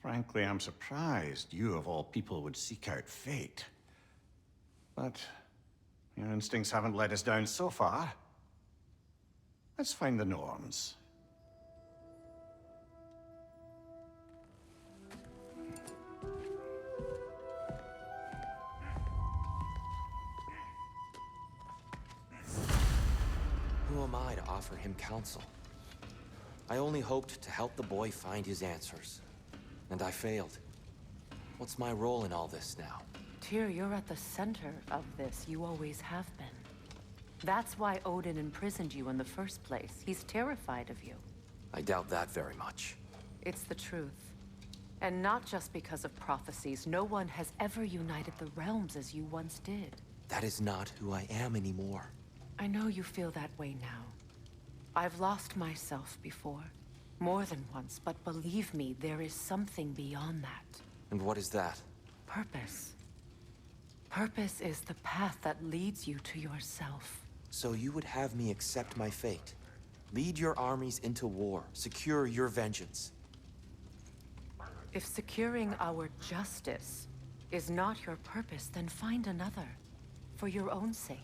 Frankly, I'm surprised you, of all people, would seek out fate. But your instincts haven't let us down so far. Let's find the Norns. Who am I to offer him counsel? I only hoped to help the boy find his answers. And I failed. What's my role in all this now? Tyr, you're at the center of this. You always have been. That's why Odin imprisoned you in the first place. He's terrified of you. I doubt that very much. It's the truth. And not just because of prophecies. No one has ever united the realms as you once did. That is not who I am anymore. I know you feel that way now. I've lost myself before. More than once, but believe me, there is something beyond that. And what is that? Purpose. Purpose is the path that leads you to yourself. So you would have me accept my fate? Lead your armies into war, secure your vengeance. If securing our justice is not your purpose, then find another. For your own sake.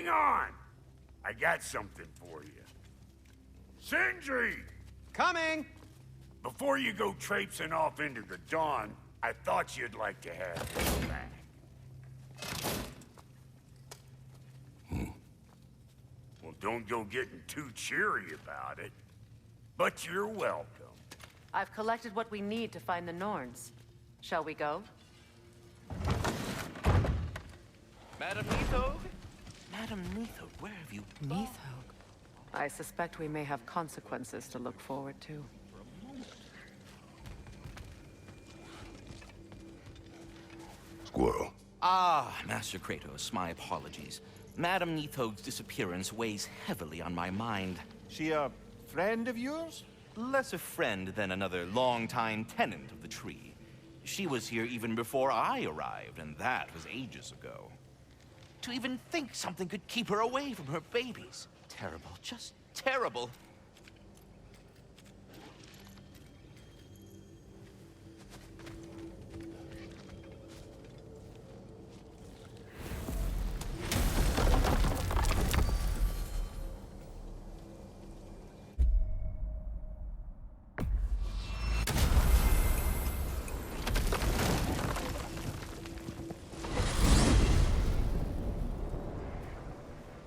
Hang on! I got something for you. Sindri! Coming! Before you go traipsing off into the dawn, I thought you'd like to have this back. Well, don't go getting too cheery about it. But you're welcome. I've collected what we need to find the Norns. Shall we go? Madam Neathog? Madam Neathog, where have you gone? Neathog? I suspect we may have consequences to look forward to. Squirrel. Ah, Master Kratos, my apologies. Madam Neathog's disappearance weighs heavily on my mind. She a friend of yours? Less a friend than another longtime tenant of the tree. She was here even before I arrived, and that was ages ago. To even think something could keep her away from her babies. Terrible, just terrible.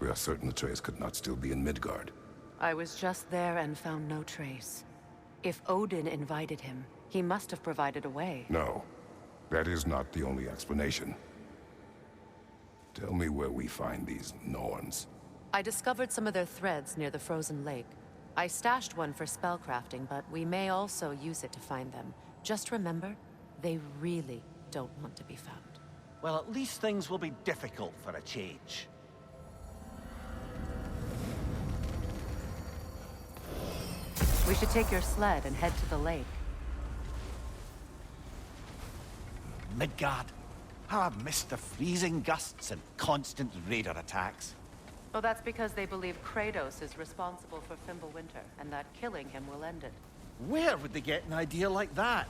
We are certain Atreus could not still be in Midgard. I was just there and found no trace. If Odin invited him, he must have provided a way. No, that is not the only explanation. Tell me where we find these Norns. I discovered some of their threads near the frozen lake. I stashed one for spellcrafting, but we may also use it to find them. Just remember, they really don't want to be found. Well, at least things will be difficult for a change. We should take your sled and head to the lake. Midgard. How I've missed the freezing gusts and constant raider attacks. Oh, that's because they believe Kratos is responsible for Fimbulwinter, and that killing him will end it. Where would they get an idea like that?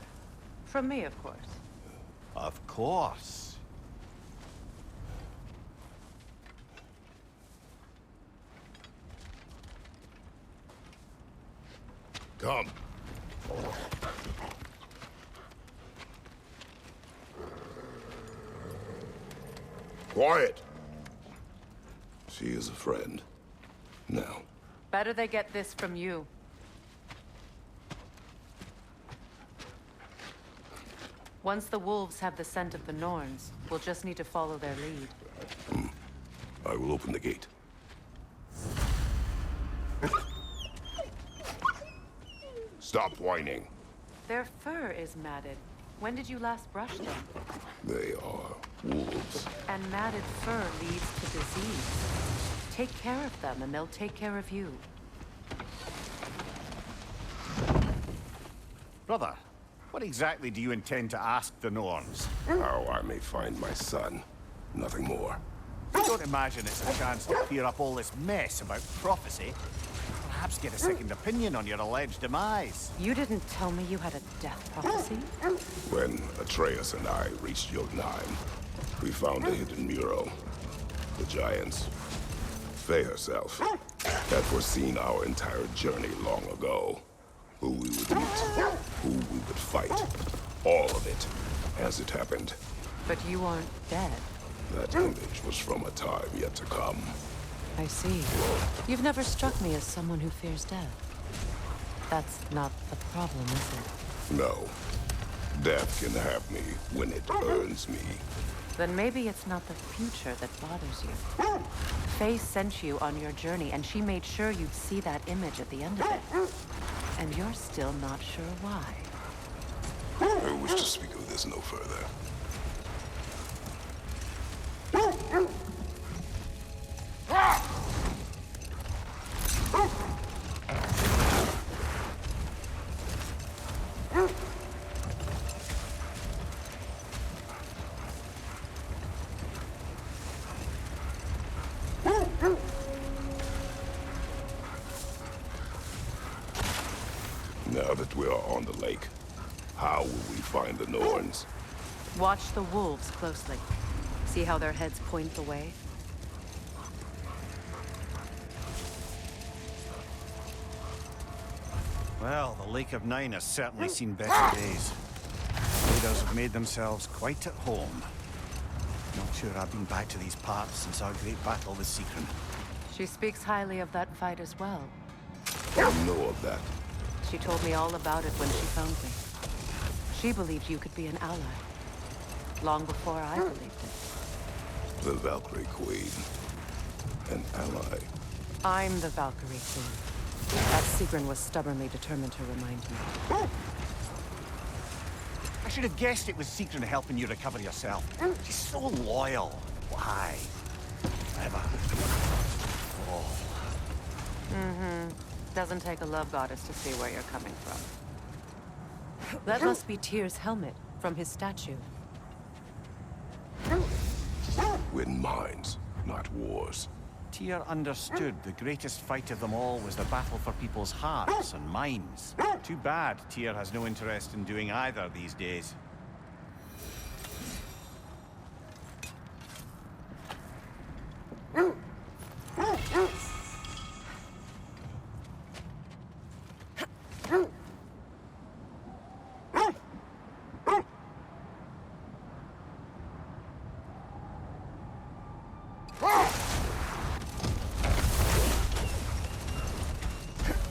From me, of course. Of course. Come. Quiet. She is a friend. Now. Better they get this from you. Once the wolves have the scent of the Norns, we'll just need to follow their lead. I will open the gate. Stop whining. Their fur is matted. When did you last brush them? They are wolves. And matted fur leads to disease. Take care of them, and they'll take care of you. Brother, what exactly do you intend to ask the Norns? How I may find my son. Nothing more. I don't imagine it's a chance to clear up all this mess about prophecy. Perhaps get a second opinion on your alleged demise. You didn't tell me you had a death prophecy? When Atreus and I reached Jotunheim, we found a hidden mural. The giants, Faye herself, had foreseen our entire journey long ago. Who we would meet, who we would fight. All of it, as it happened. But you aren't dead. That image was from a time yet to come. I see. You've never struck me as someone who fears death. That's not the problem, is it? No. Death can have me when it earns me. Then maybe it's not the future that bothers you. Faye sent you on your journey, and she made sure you'd see that image at the end of it. And you're still not sure why. I wish to speak of this no further. Now that we are on the lake, how will we find the Norns? Watch the wolves closely. See how their heads point the way? Well, the Lake of Nine has certainly seen better days. Raiders have made themselves quite at home. Not sure I've been back to these parts since our great battle with Secret. She speaks highly of that fight as well. I know of that. She told me all about it when she found me. She believed you could be an ally. Long before I believed it. The Valkyrie Queen. An ally. I'm the Valkyrie Queen. That Sigrun was stubbornly determined to remind me. I should have guessed it was Secret helping you recover yourself. She's so loyal. Why? Ever. Oh. Mm-hmm. Doesn't take a love goddess to see where you're coming from. That must be Tyr's helmet from his statue. Win minds, not wars. Tyr understood the greatest fight of them all was the battle for people's hearts and minds. Too bad Tyr has no interest in doing either these days.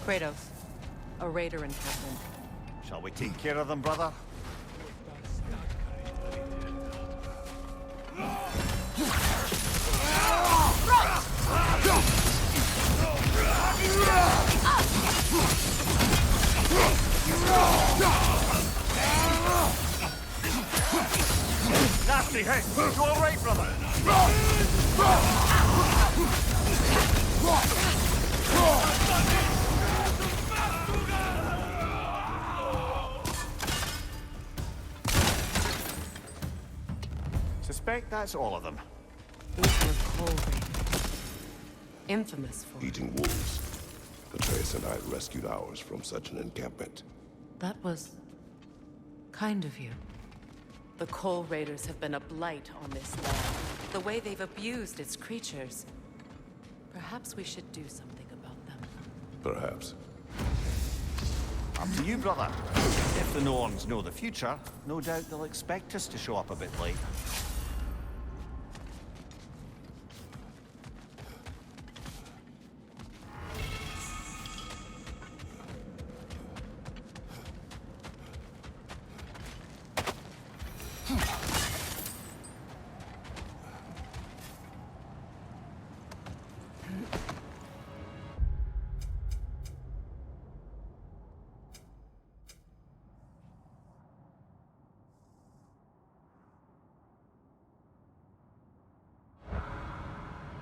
Kratos, a raider encampment. Shall we take care of them, brother? Nasty hit! You all right, brother? Suspect that's all of them. These were cold raiders. Infamous for Eating wolves. Atreus and I rescued ours from such an encampment. That was kind of you. The Coal Raiders have been a blight on this land. The way they've abused its creatures. Perhaps we should do something about them. Perhaps. Up to you, brother. If the Norns know the future, no doubt they'll expect us to show up a bit late.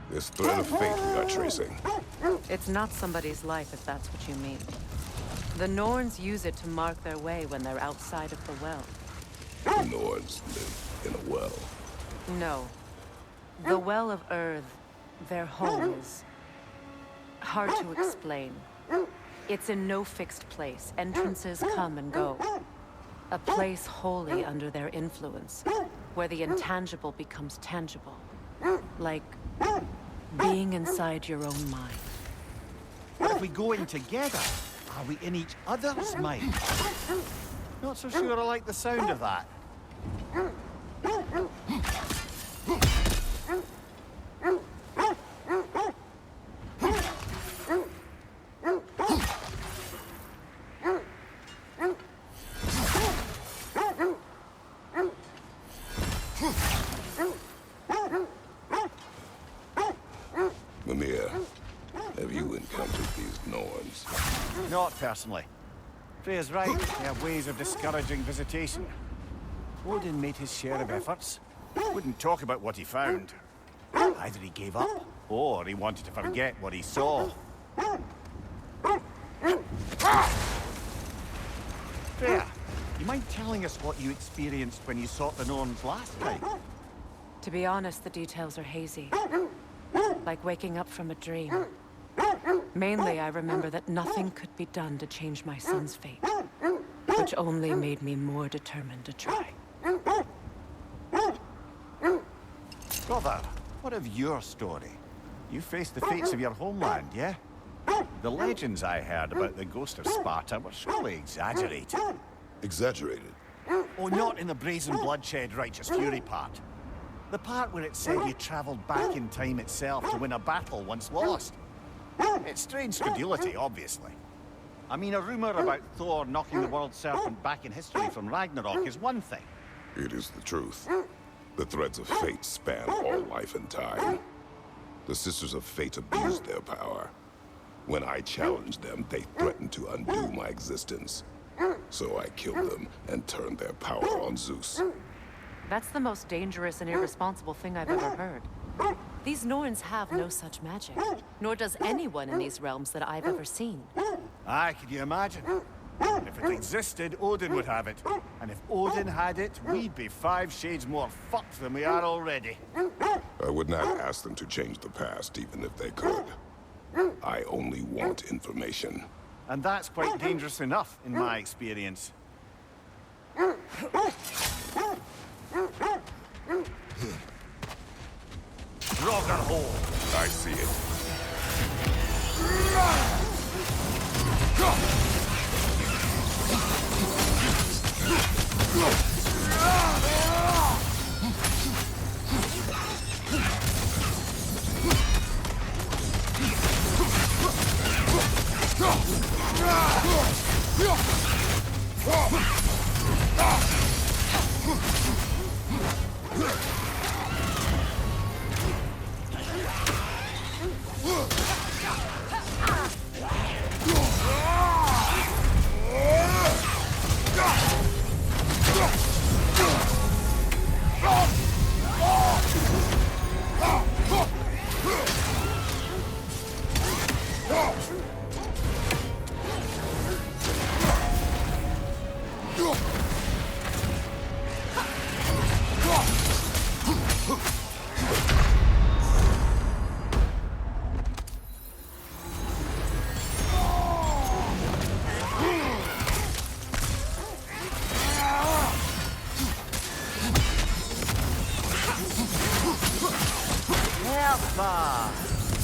This thread of fate we are tracing. It's not somebody's life, if that's what you mean. The Norns use it to mark their way when they're outside of the well. The Norns live in a well. No. The Well of Earth, their home is hard to explain. It's in no fixed place. Entrances come and go. A place wholly under their influence, where the intangible becomes tangible. Like being inside your own mind. But if we go in together, are we in each other's mind? Not so sure I like the sound of that. Mimir, have you encountered these Norns? Not personally. Freya's right. They have ways of discouraging visitation. Odin made his share of efforts. Wouldn't talk about what he found. Either he gave up, or he wanted to forget what he saw. Freya, you mind telling us what you experienced when you sought the Norns last time? To be honest, the details are hazy. Like waking up from a dream. Mainly, I remember that nothing could be done to change my son's fate, which only made me more determined to try. Brother, what of your story? You faced the fates of your homeland, yeah? The legends I heard about the ghost of Sparta were surely exaggerated. Exaggerated? Oh, not in the brazen bloodshed righteous fury part. The part where it said you travelled back in time itself to win a battle once lost. It's strange credulity, obviously. I mean, a rumour about Thor knocking the world serpent back in history from Ragnarok is one thing. It is the truth. The threads of fate span all life and time. The Sisters of Fate abused their power. When I challenged them, they threatened to undo my existence. So I killed them and turned their power on Zeus. That's the most dangerous and irresponsible thing I've ever heard. These Norns have no such magic, nor does anyone in these realms that I've ever seen. Aye, can you imagine? If it existed, Odin would have it. And if Odin had it, we'd be 5 shades more fucked than we are already. I would not ask them to change the past, even if they could. I only want information. And that's quite dangerous enough, in my experience. Hole. I see it.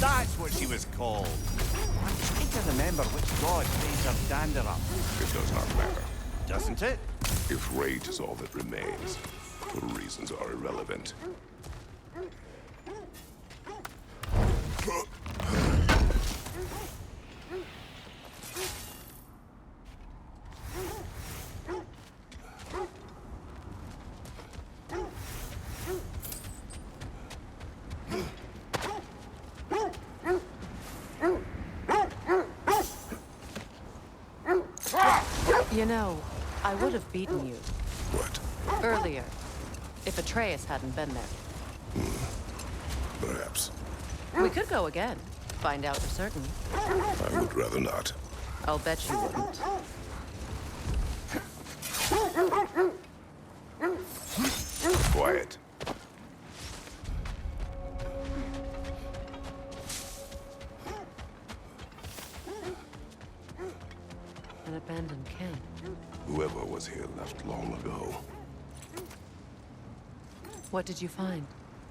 That's what she was called. I'm trying to remember which god raised her dander up. It does not matter. Doesn't it? If rage is all that remains, the reasons are irrelevant. You know, I would have beaten you. What? Earlier, if Atreus hadn't been there. Perhaps. We could go again. Find out for certain. I would rather not. I'll bet you wouldn't. Quiet. An abandoned camp. Whoever was here left long ago. What did you find?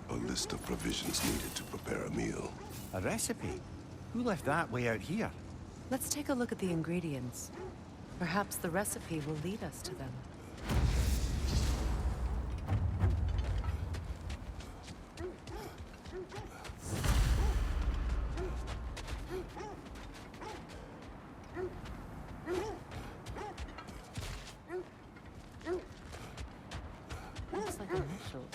A list of provisions needed to prepare a meal. A recipe? Who left that way out here? Let's take a look at the ingredients. Perhaps the recipe will lead us to them. Looks like initials.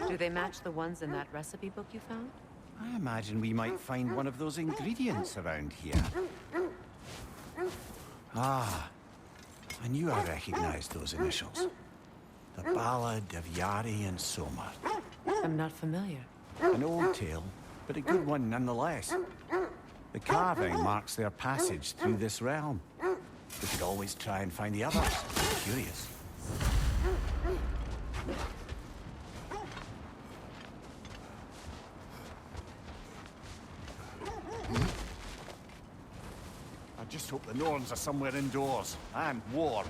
Do they match the ones in that recipe book you found? I imagine we might find one of those ingredients around here. Ah, I knew I recognized those initials. The Ballad of Yari and Somar. I'm not familiar. An old tale, but a good one nonetheless. The carving marks their passage through this realm. We could always try and find the others. I'm curious. I just hope the Norns are somewhere indoors, and warm.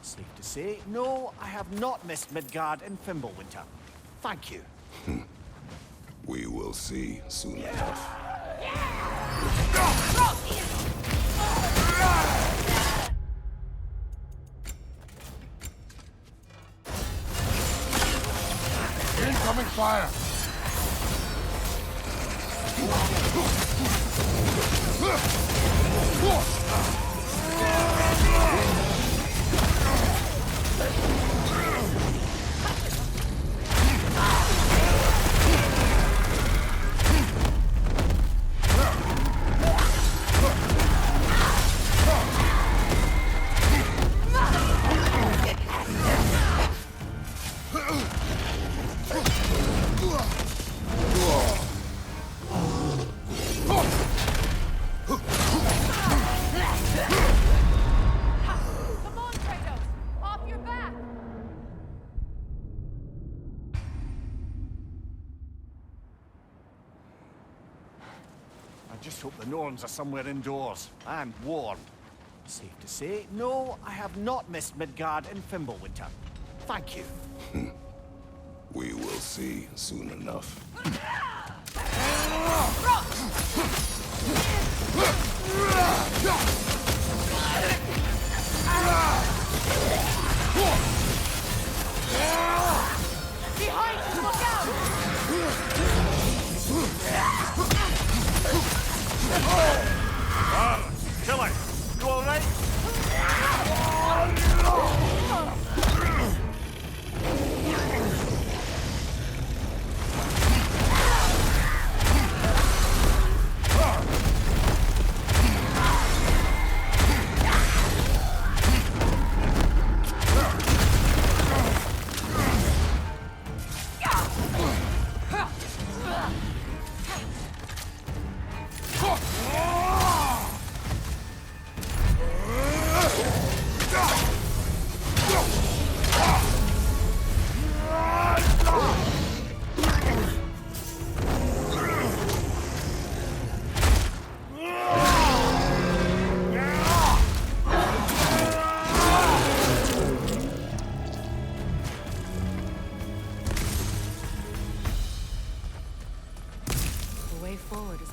Safe to say, no, I have not missed Midgard and Fimbulwinter. Thank you. We will see soon enough. Incoming fire! I just hope the Norns are somewhere indoors and warm. Safe to say, no, I have not missed Midgard in Fimbulwinter. Thank you. We will see soon enough. Behind you! Look out! Killer, you all right?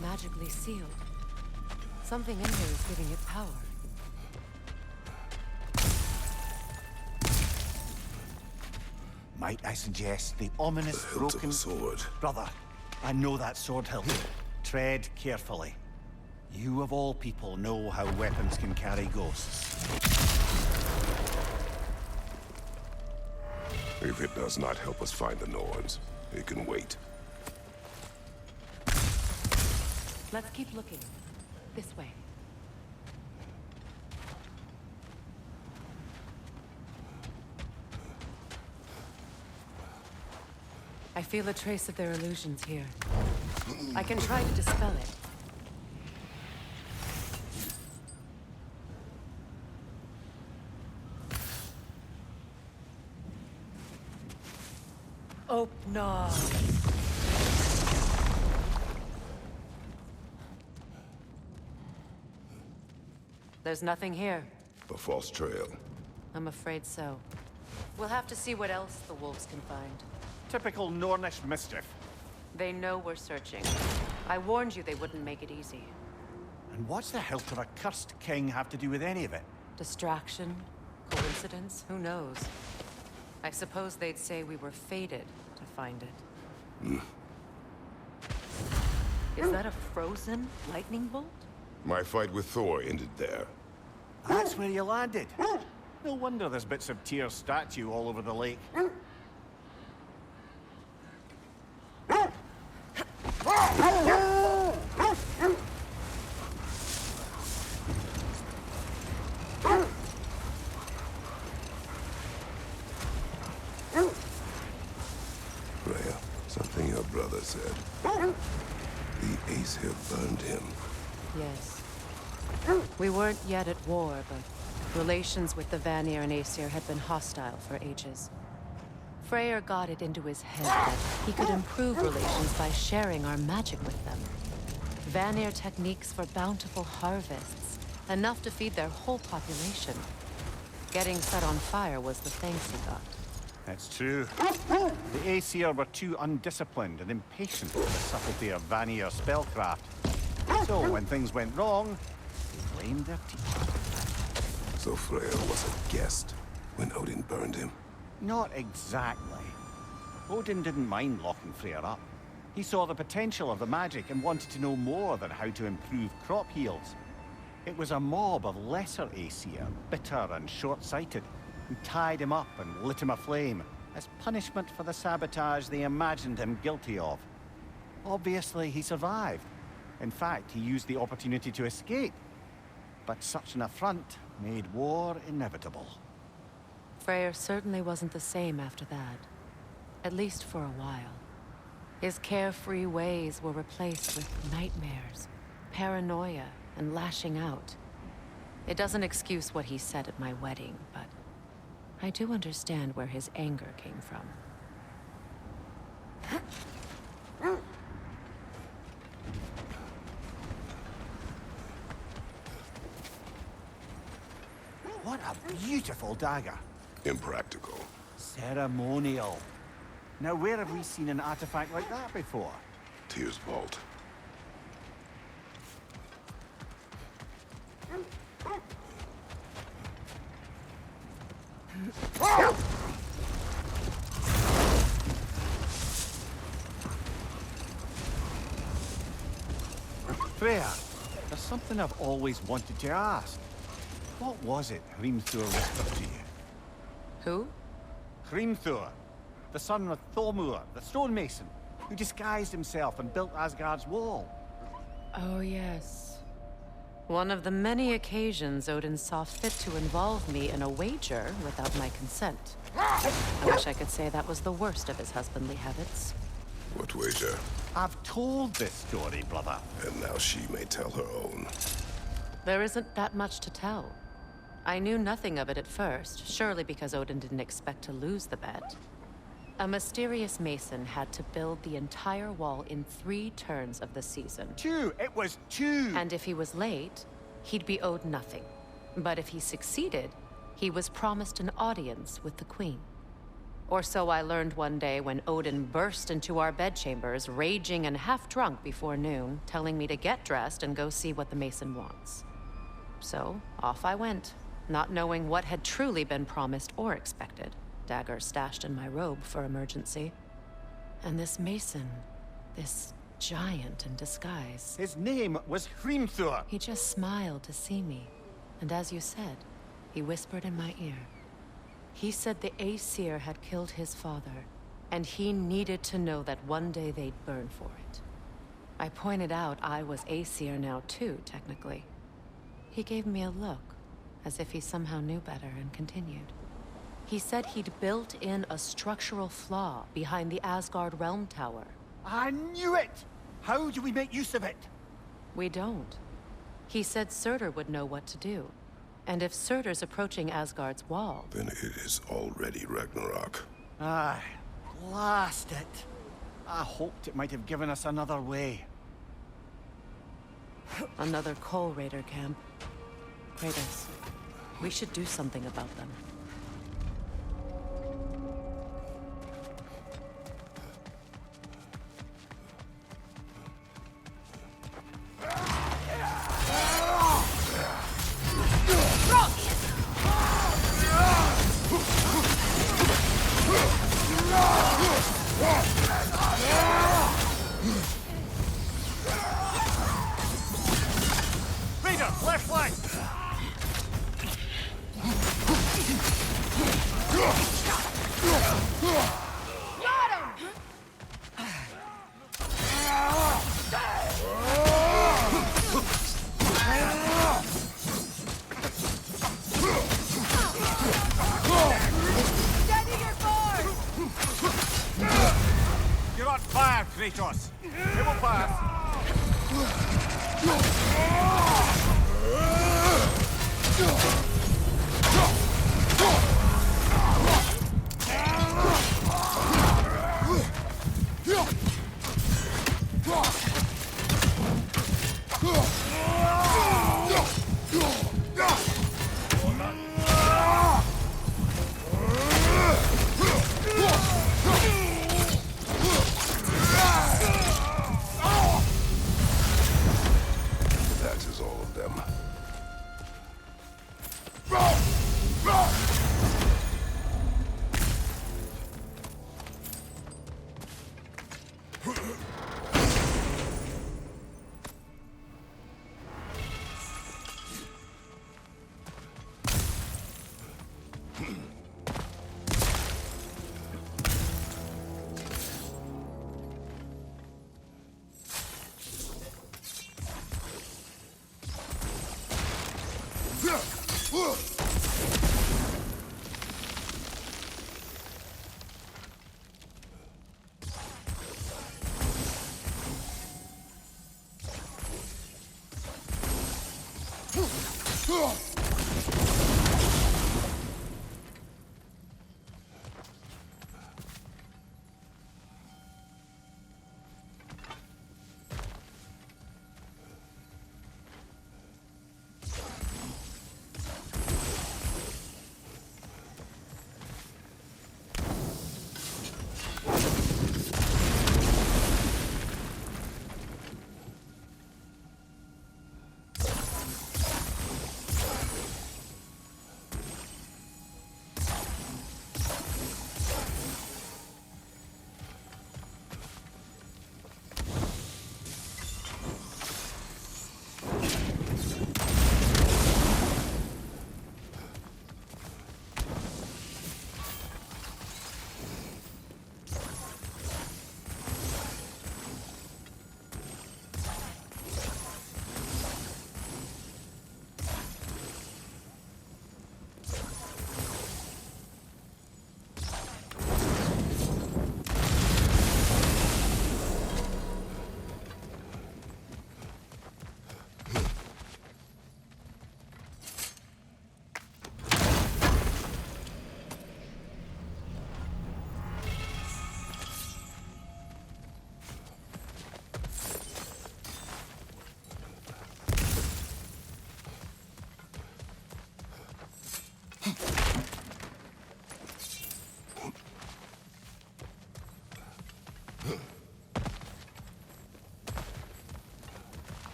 Magically sealed. Something in here is giving it power. Might I suggest the ominous The hilt broken of a sword. Brother, I know that sword hilt. Tread carefully. You of all people know how weapons can carry ghosts. If it does not help us find the Norns, it can wait. Let's keep looking. This way. I feel a trace of their illusions here. I can try to dispel it. Oh, no. There's nothing here. A false trail. I'm afraid so. We'll have to see what else the wolves can find. Typical Nornish mischief. They know we're searching. I warned you they wouldn't make it easy. And what's the hilt of a cursed king have to do with any of it? Distraction? Coincidence? Who knows? I suppose they'd say we were fated to find it. Is that a frozen lightning bolt? My fight with Thor ended there. That's where you landed. No wonder there's bits of Tyr's statue all over the lake. Freya, something your brother said. The Aesir burned him. Yes. We weren't yet at war, but relations with the Vanir and Aesir had been hostile for ages. Freyr got it into his head that he could improve relations by sharing our magic with them. Vanir techniques for bountiful harvests, enough to feed their whole population. Getting set on fire was the thanks he got. That's true. The Aesir were too undisciplined and impatient for the subtlety of Vanir spellcraft. So when things went wrong, they blamed their teacher. So Freyr was a guest when Odin burned him? Not exactly. Odin didn't mind locking Freyr up. He saw the potential of the magic and wanted to know more than how to improve crop yields. It was a mob of lesser Aesir, bitter and short-sighted, who tied him up and lit him aflame as punishment for the sabotage they imagined him guilty of. Obviously, he survived. In fact, he used the opportunity to escape. But such an affront made war inevitable. Freyr certainly wasn't the same after that. At least for a while. His carefree ways were replaced with nightmares, paranoia, and lashing out. It doesn't excuse what he said at my wedding, but I do understand where his anger came from. What a beautiful dagger. Impractical. Ceremonial. Now, where have we seen an artifact like that before? Tyr's vault. Freya, there's something I've always wanted to ask. What was it Hrimthur whispered to you? Who? Hrimthur, the son of Thormur, the stonemason, who disguised himself and built Asgard's wall. Oh, yes. One of the many occasions Odin saw fit to involve me in a wager without my consent. I wish I could say that was the worst of his husbandly habits. What wager? I've told this story, brother. And now she may tell her own. There isn't that much to tell. I knew nothing of it at first, surely because Odin didn't expect to lose the bet. A mysterious mason had to build the entire wall in 3 turns of the season. 2! It was 2! And if he was late, he'd be owed nothing. But if he succeeded, he was promised an audience with the queen. Or so I learned one day when Odin burst into our bedchambers, raging and half-drunk before noon, telling me to get dressed and go see what the mason wants. So, off I went, not knowing what had truly been promised or expected. Dagger stashed in my robe for emergency. And this mason, this giant in disguise. His name was Hrimthur. He just smiled to see me. And as you said, he whispered in my ear. He said the Aesir had killed his father, and he needed to know that one day they'd burn for it. I pointed out I was Aesir now too, technically. He gave me a look, as if he somehow knew better, and continued. He said he'd built in a structural flaw behind the Asgard Realm Tower. I knew it! How do we make use of it? We don't. He said Surtur would know what to do. And if Surtur's approaching Asgard's wall... Then it is already Ragnarok. Aye, blast it. I hoped it might have given us another way. Another Coal Raider camp. Kratos, we should do something about them. Raider, left flank! You're on fire, Kratos. It will pass.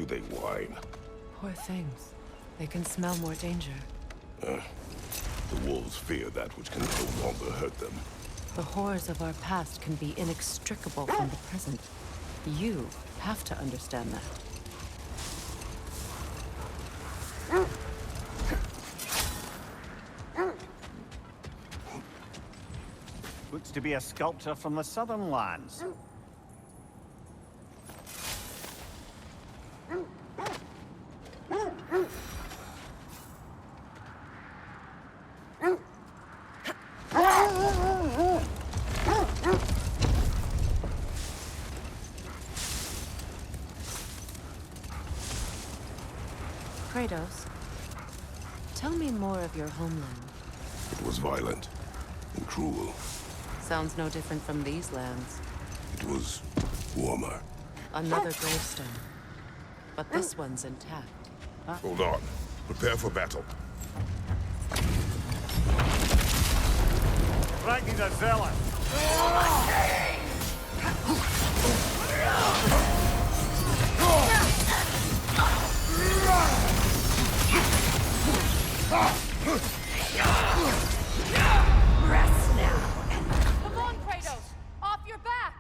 do they whine? Poor things. They can smell more danger. The wolves fear that which can no longer hurt them. The horrors of our past can be inextricable from the present. You have to understand that. Looks to be a sculptor from the southern lands. Kratos, tell me more of your homeland. It was violent and cruel. Sounds no different from these lands. It was warmer. Another gravestone. But this one's intact. Hold on. Prepare for battle. Ragni the Zealot! Rest now. Come on, Kratos! Off your back!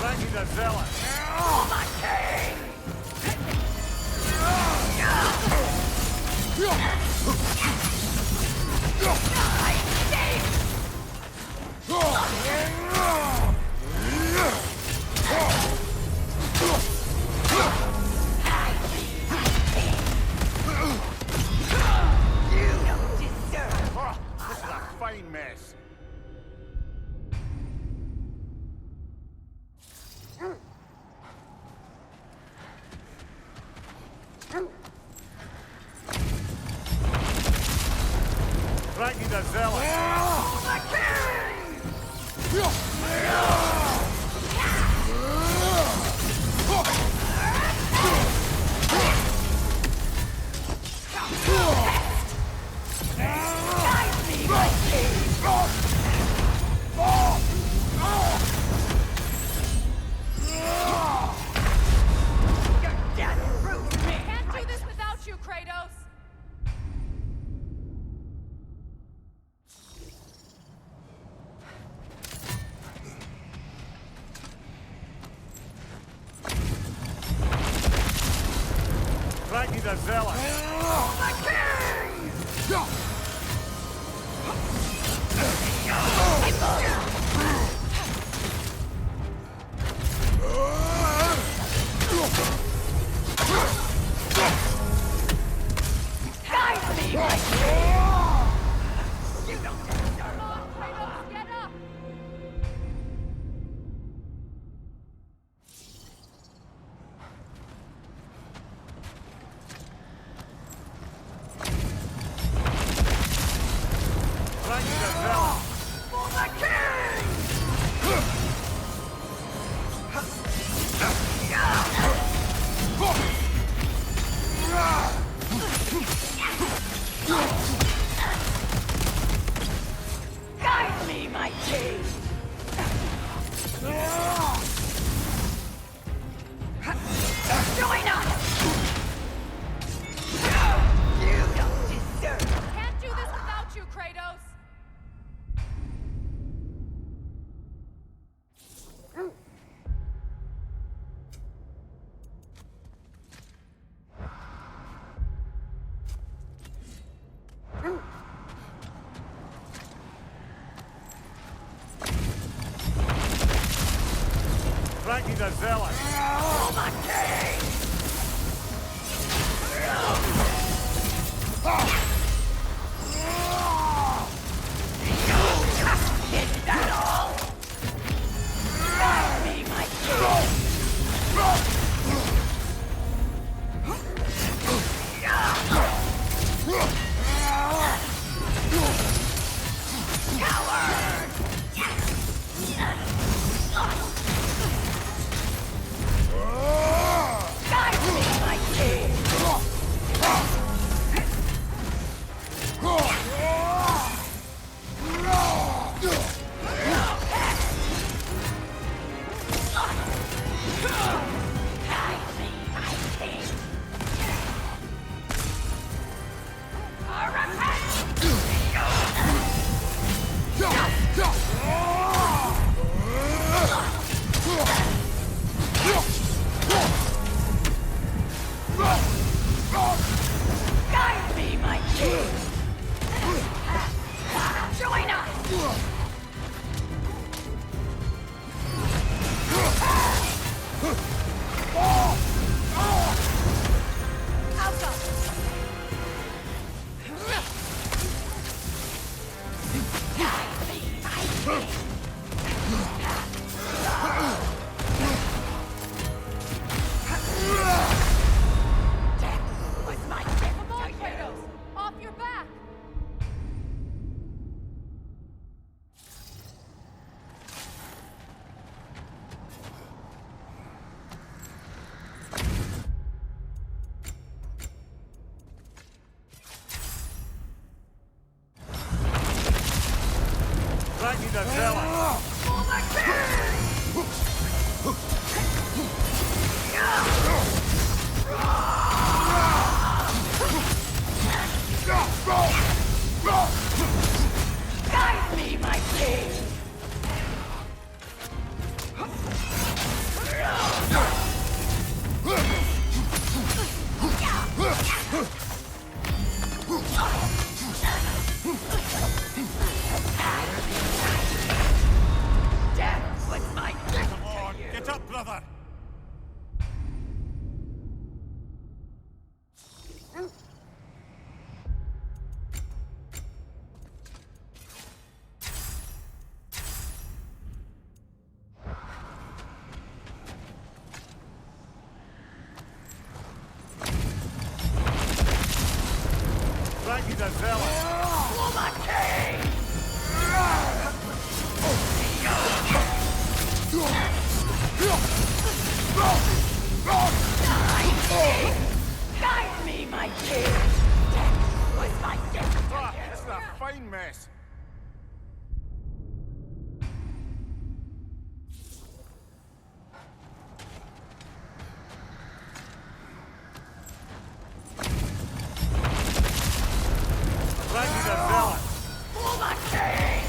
Ragni the Zealot! My king! This is a fine mess. Ragni the Zealot! My king! Can't do this without you, Kratos! Ragni the Zealot! My king! Guide me, my king! You don't deserve. Come on, Kratos, get up! Ragni the Zealot! For my king! Guide me, my king! Join us! You don't deserve. Can't do this without you, Kratos. Ragni the Zealot! Oh, my king! Is that all? Guide me, my king! Coward! Guide me, my king! Death was my gift. Come on, get up, brother! Guide me, my king! Death was my gift. It's a fine mess. For my king!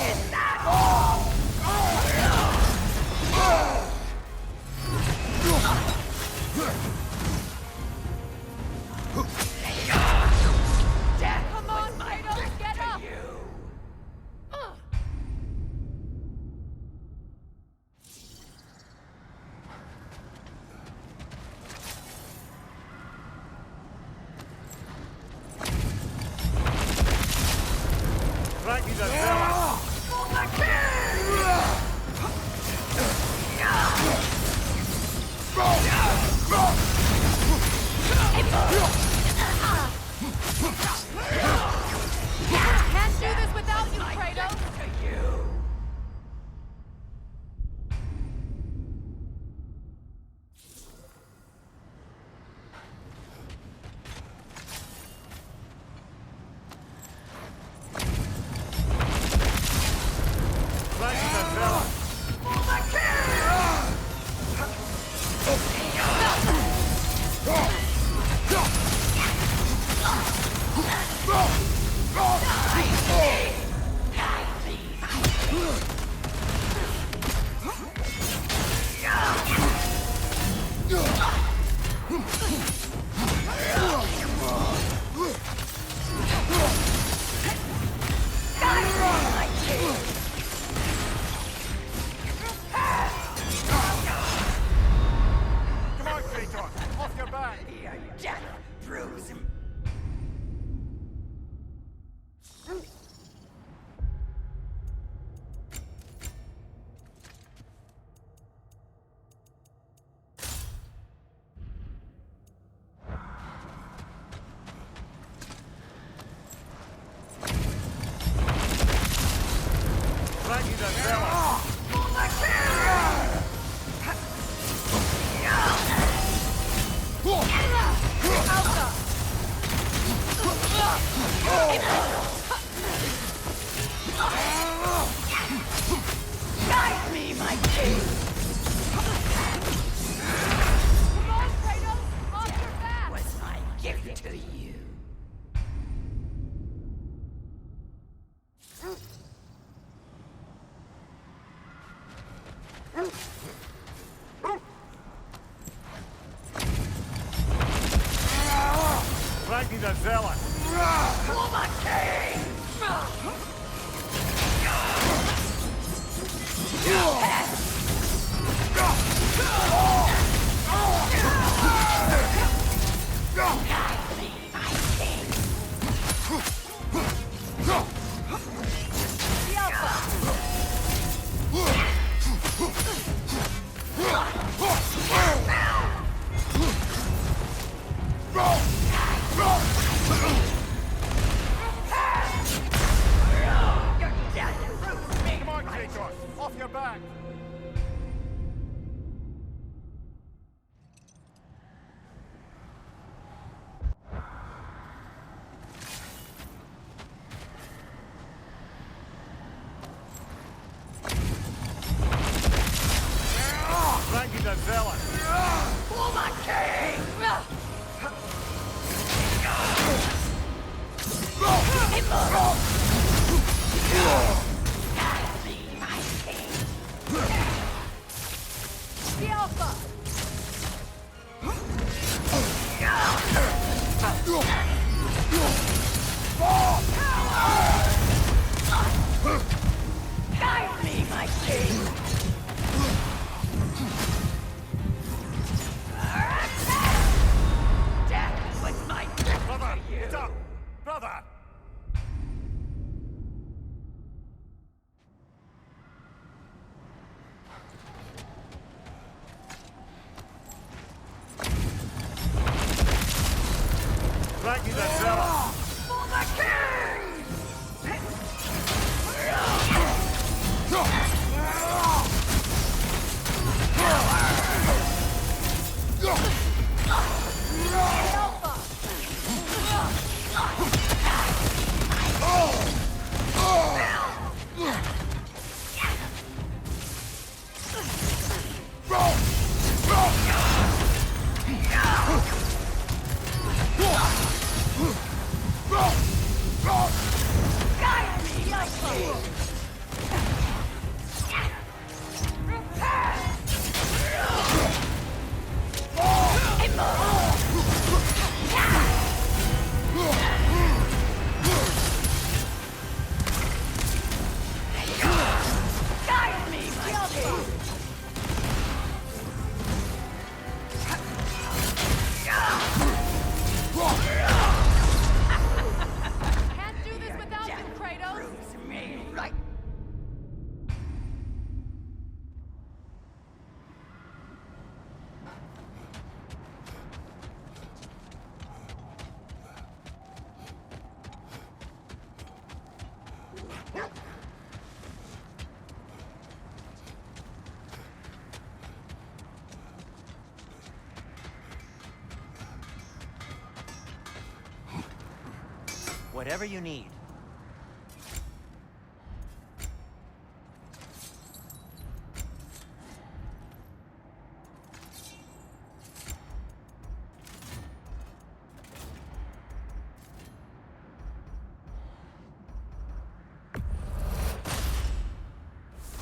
Is that all? Death Come on, was my Kratos, gift get to up! you. For my Can't do this without you, Kratos! to you. For my Come on, Kratos, off your back! death proves him. Guide me, my king. Come on, Kratos! Off your back! Was my gift to you. Frankie the Zealot! For my king. Come on, Kratos, off your back! Guide me, my king! Death was my gift Brother, to you! stop! Brother! Frankie, that fella! For the king! Guide me, my king! Guide me, my king! Can't do this without you, Kratos! Proves me right. Whatever you need.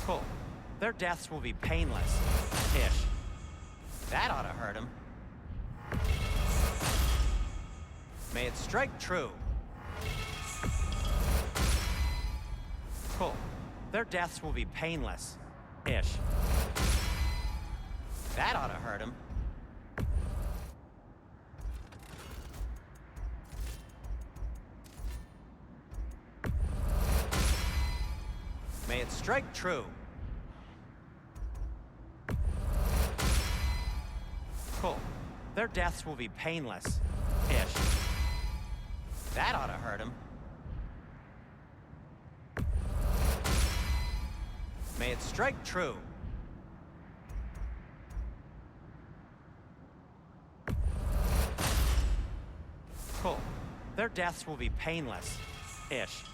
Cool. Their deaths will be painless. Ish. That ought to hurt him. May it strike true. Cool. Their deaths will be painless. Ish. That ought to hurt him. May it strike true. Cool. Their deaths will be painless. Ish. That ought to hurt him. May it strike true. Cool. Their deaths will be painless. Ish.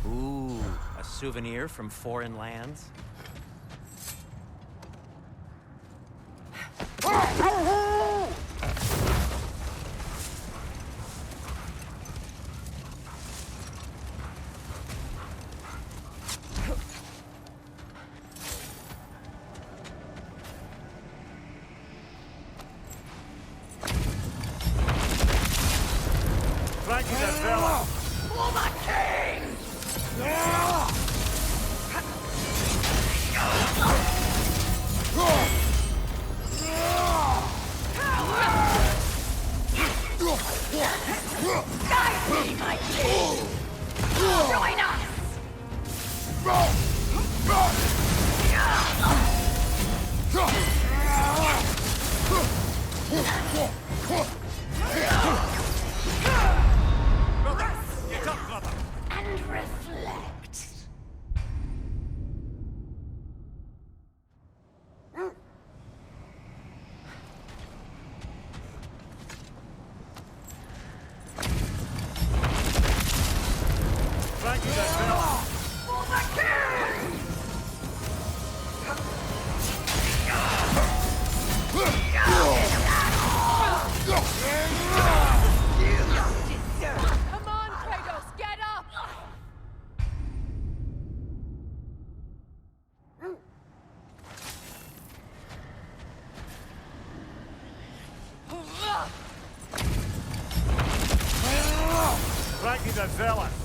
Ooh, a souvenir from foreign lands? Frankie, that fella! For the king! Guide me, my king! Join us! Get up, brother! And reflect. Frankie, that fella! For the king! Come on, Kratos! mighty the zealous.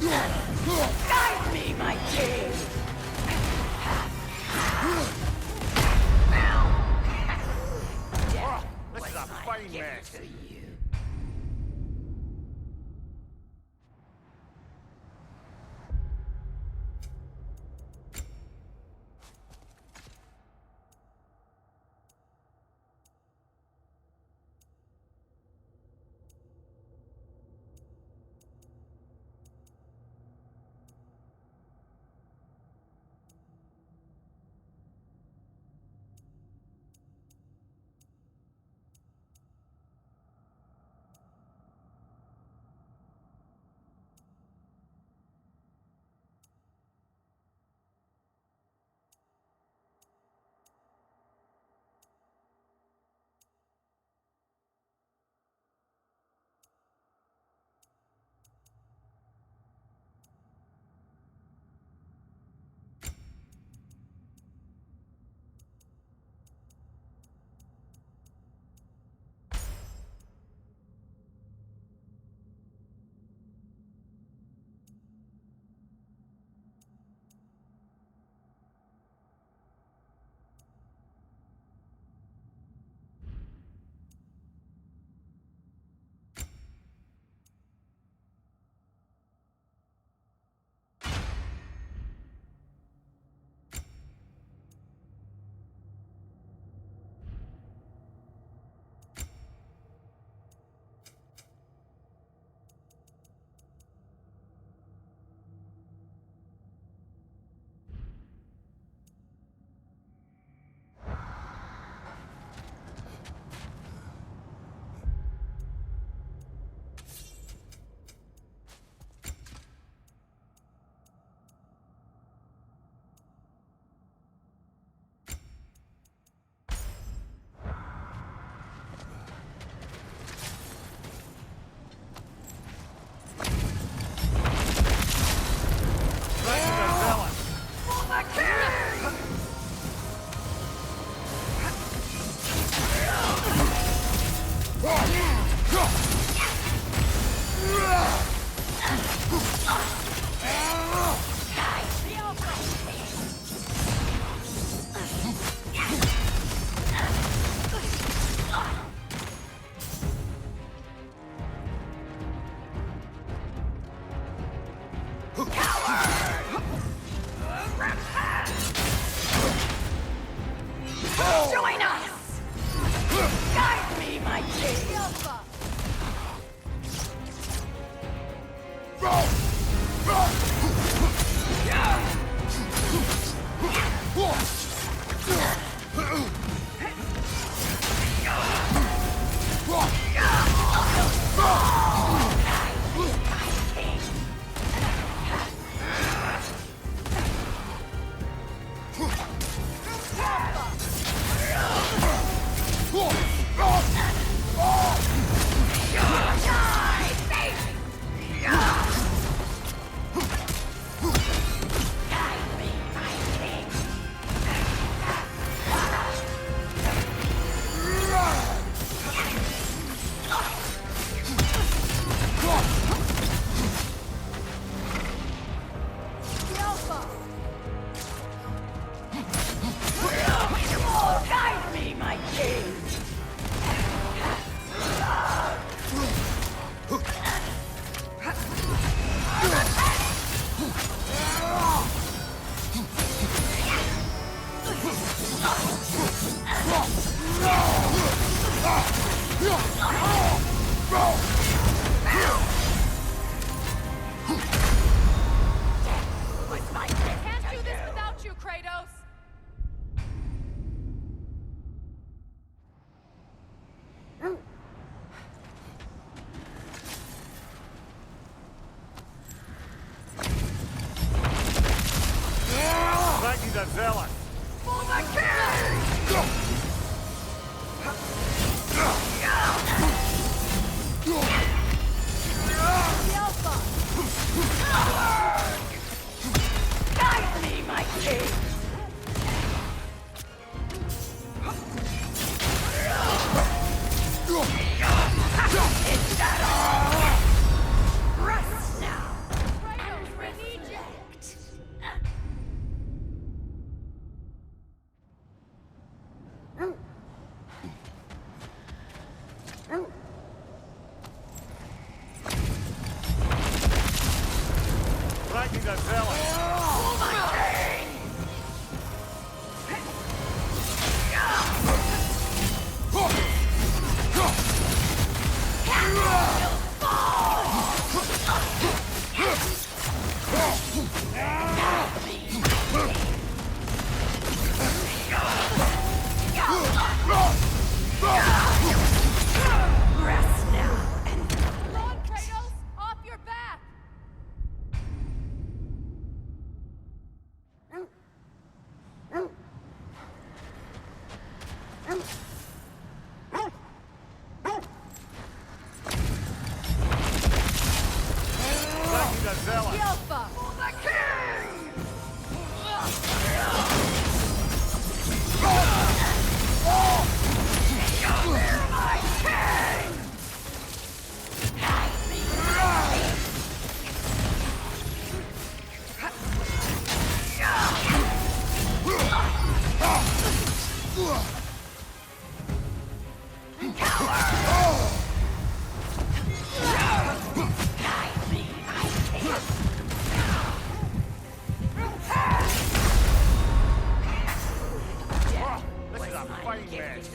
Guide me, my king! This is a fine mess. Join us! Guide me, my king! a fine mess.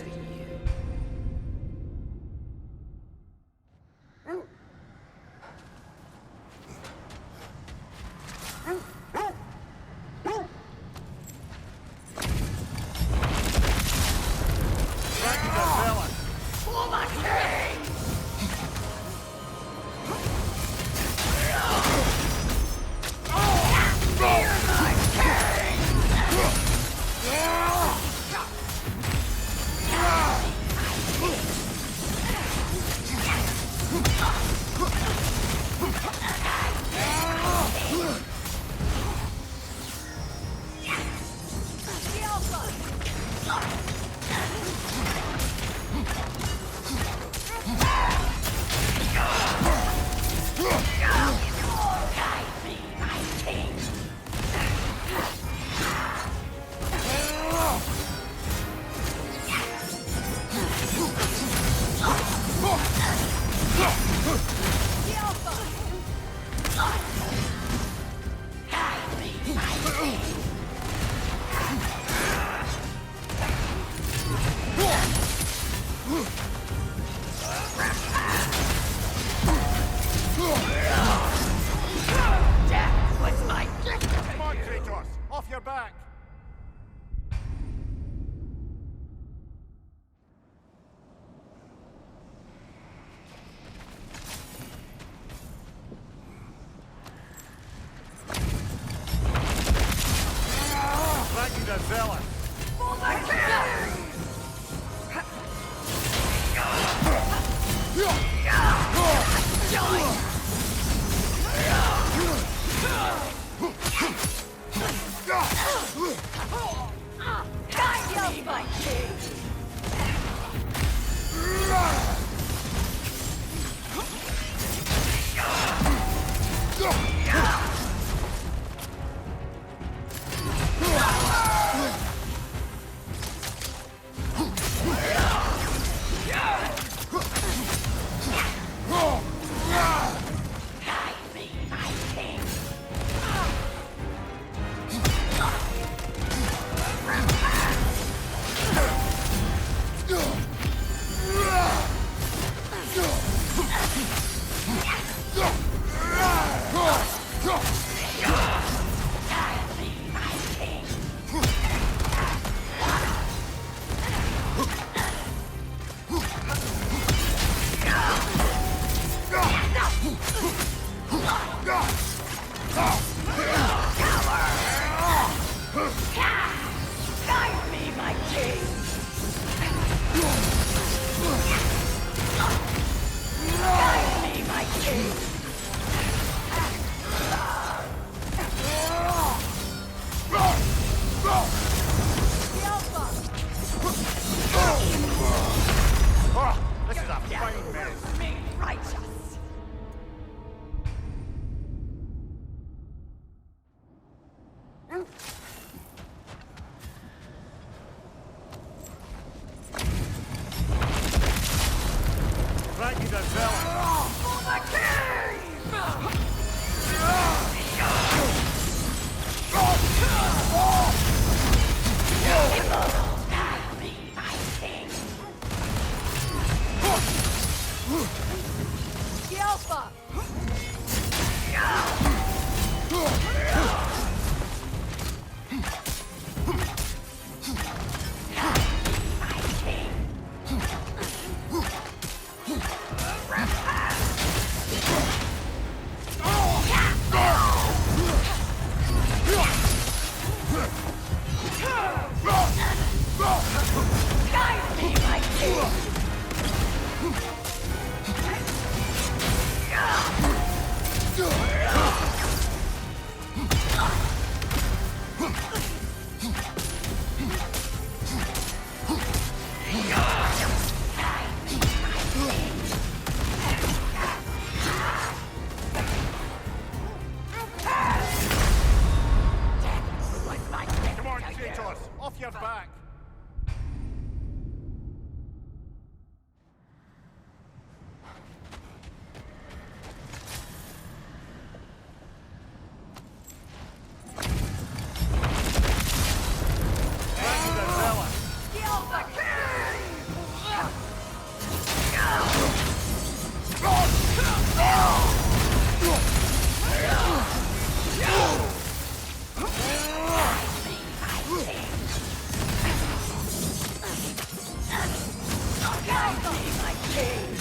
king!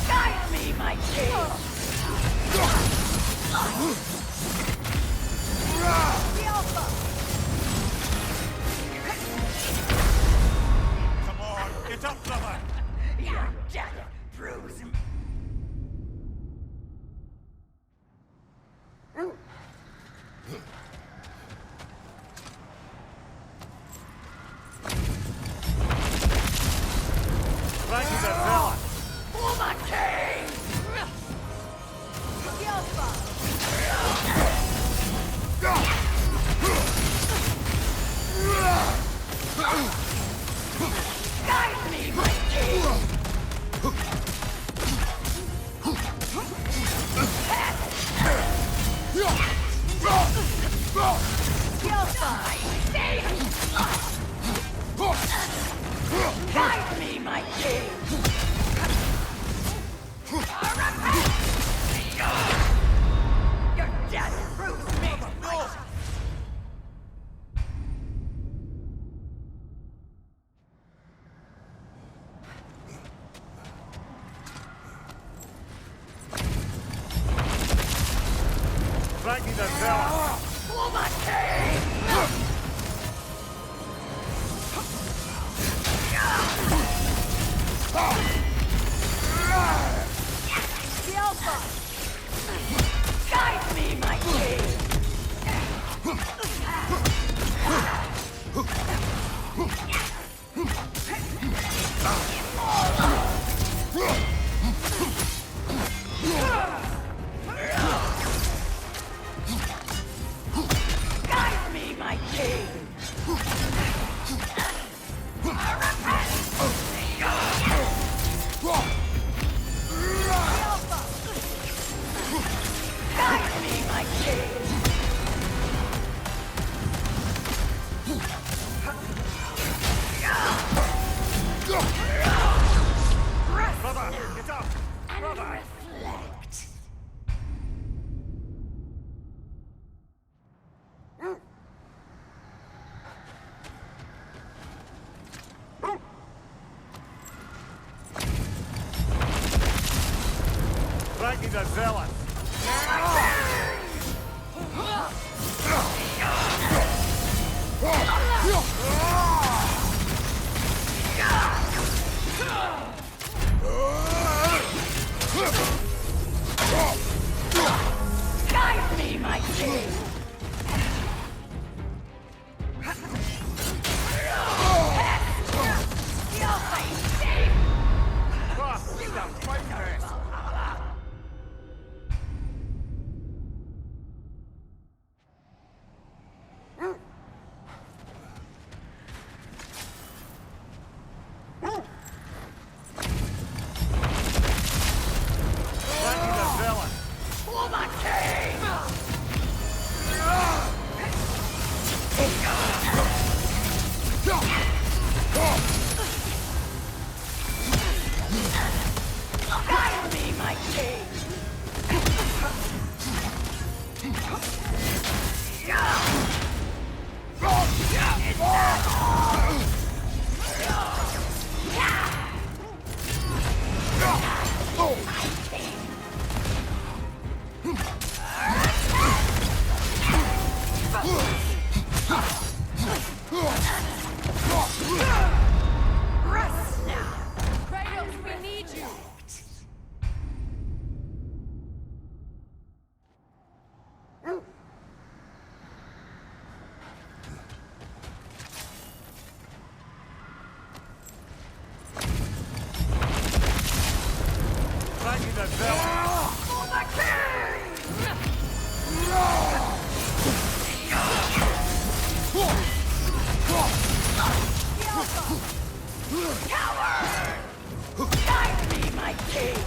Guide me, my king! Come on, get up, brother! Your death proves me. Ragnarok! For my king! Guide me, my king! Guide me, my king! Your death proves me right. Ragnarok! For my king! Guide me, my king! Guide me, my king! Guide me, my king! Brother, get up! Brother! Reflect. Ragnarok! Guide me, my king! For my king! Guide me, my king! Rest now! Kratos, we need you! Ragnarok! For the king! Coward! Guide me, my king!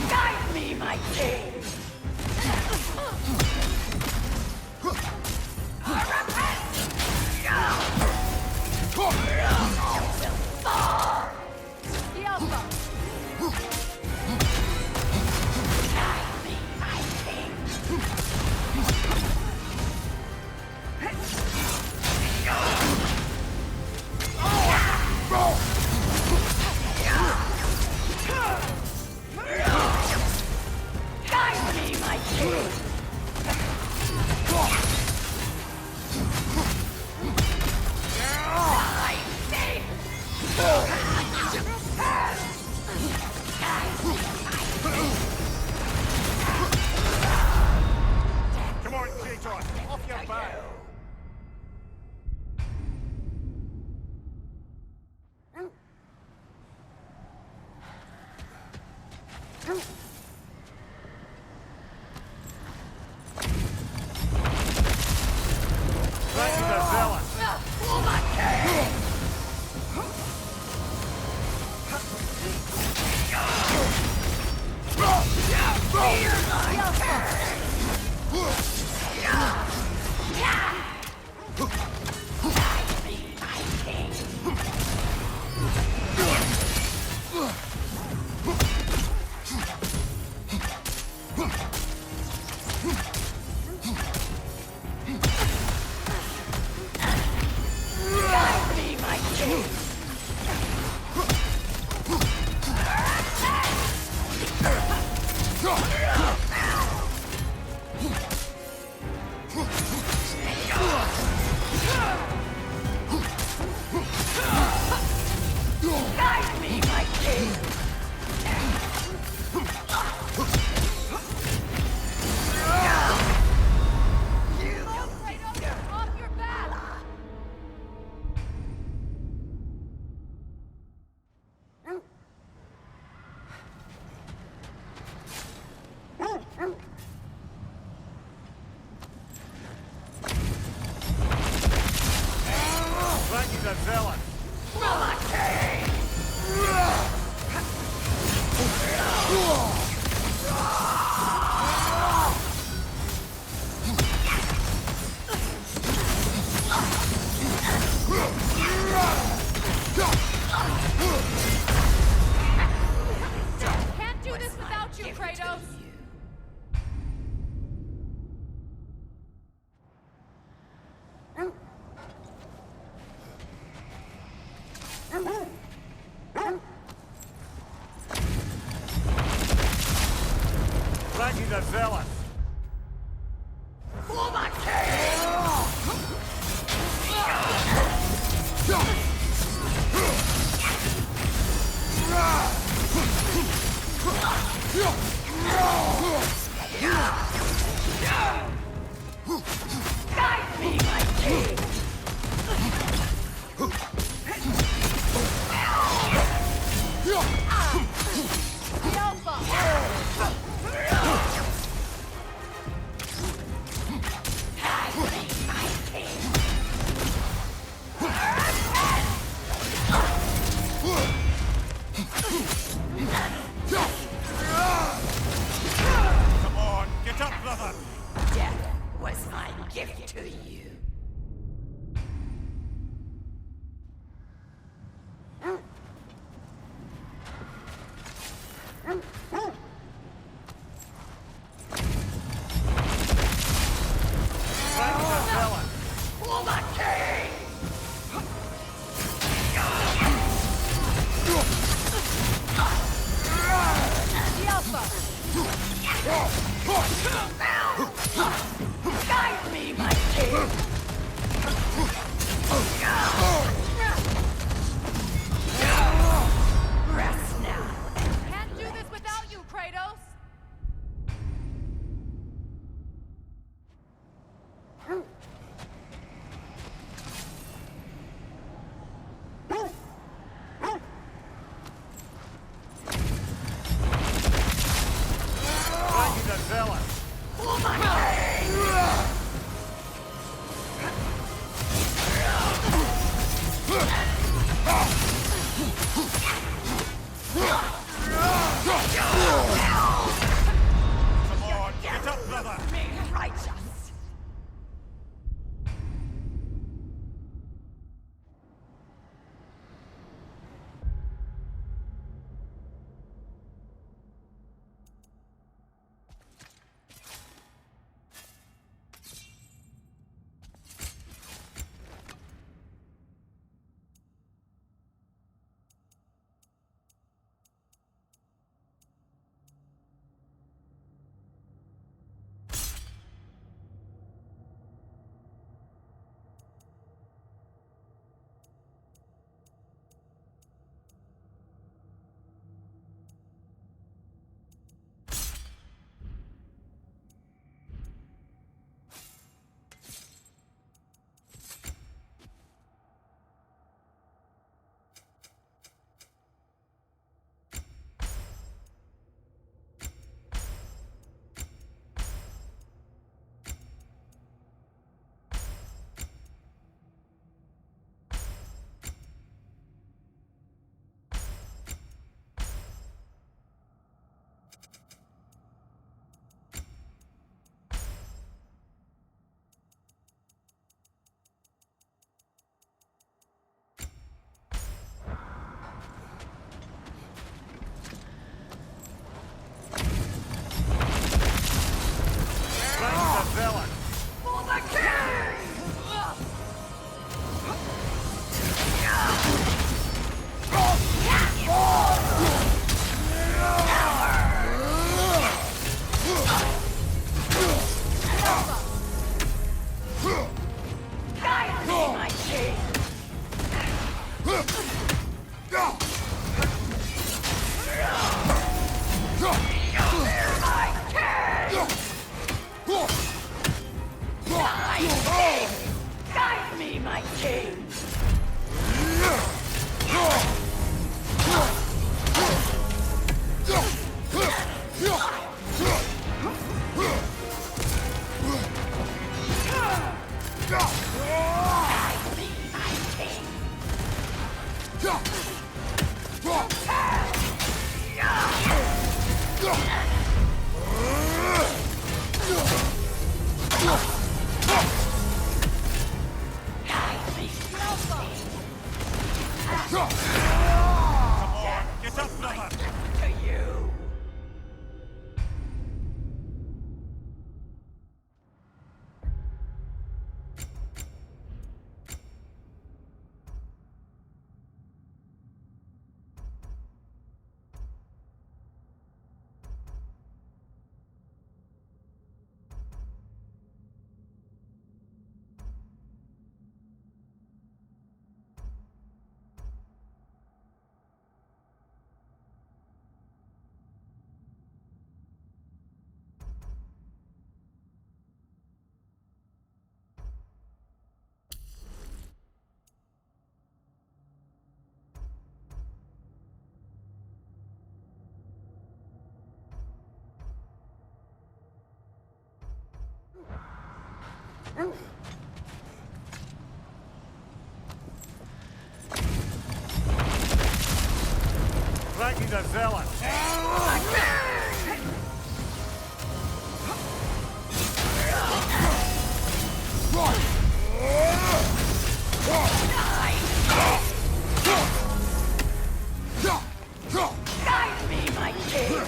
Guide me, my king! Come on, Kratos, off your back. Can't do this without you, Kratos! Get up, brother! Righteous. Flanking the zealot. Guide me, my king.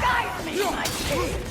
Guide me, my king.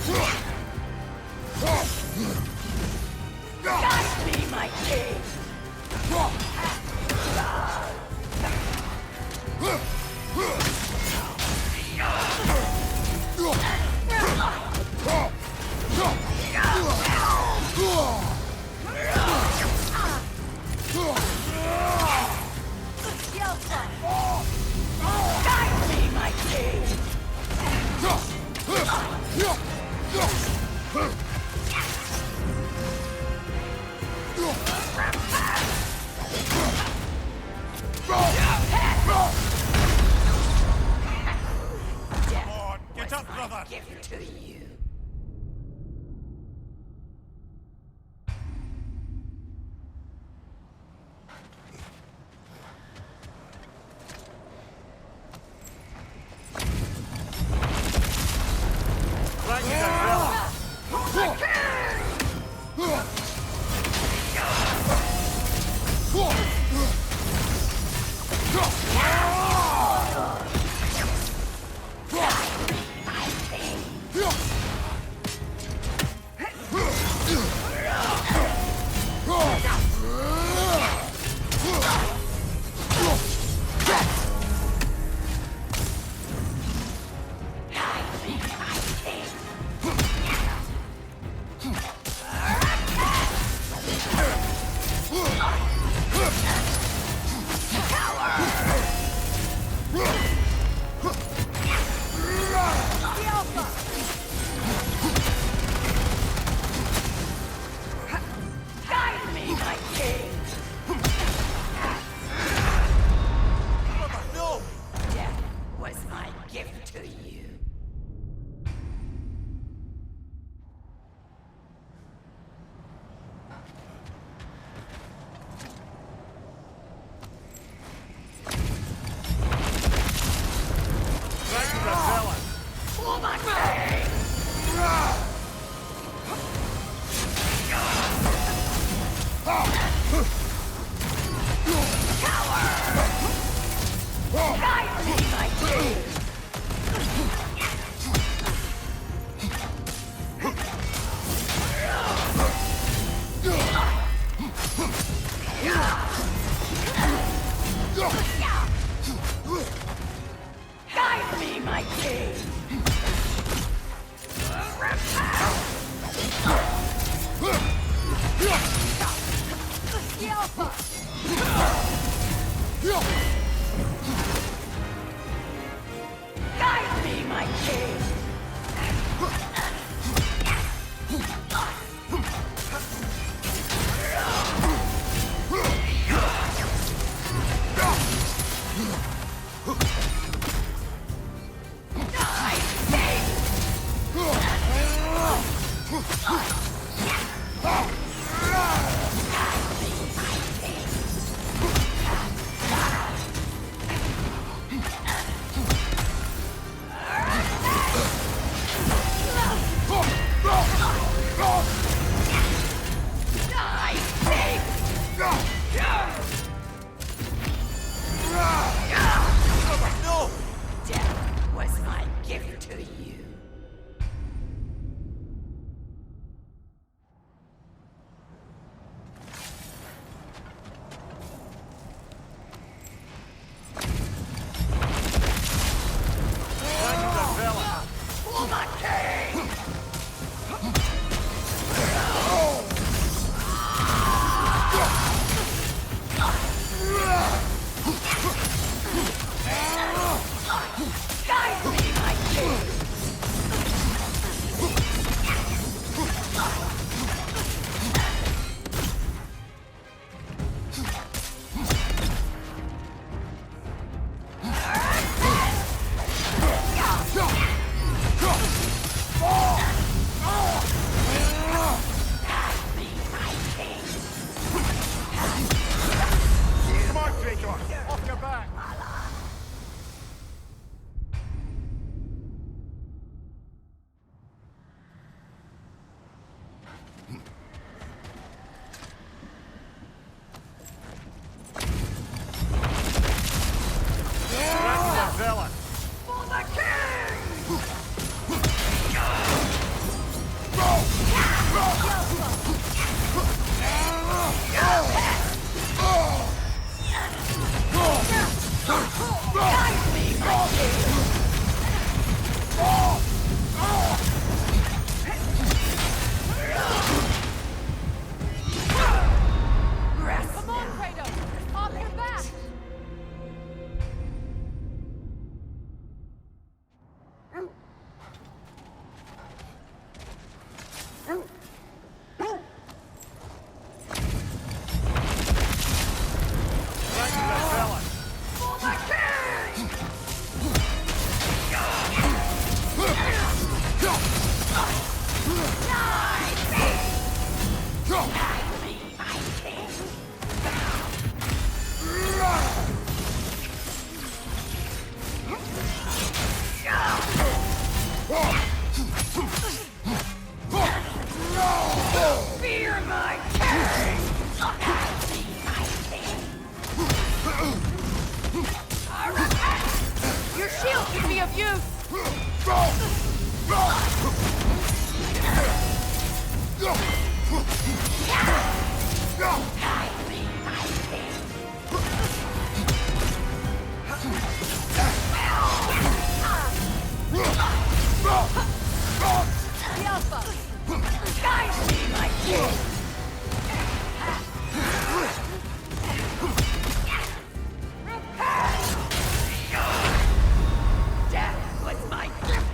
Guide me, my king! Guide me, my king! Get up, brother! Give it to you.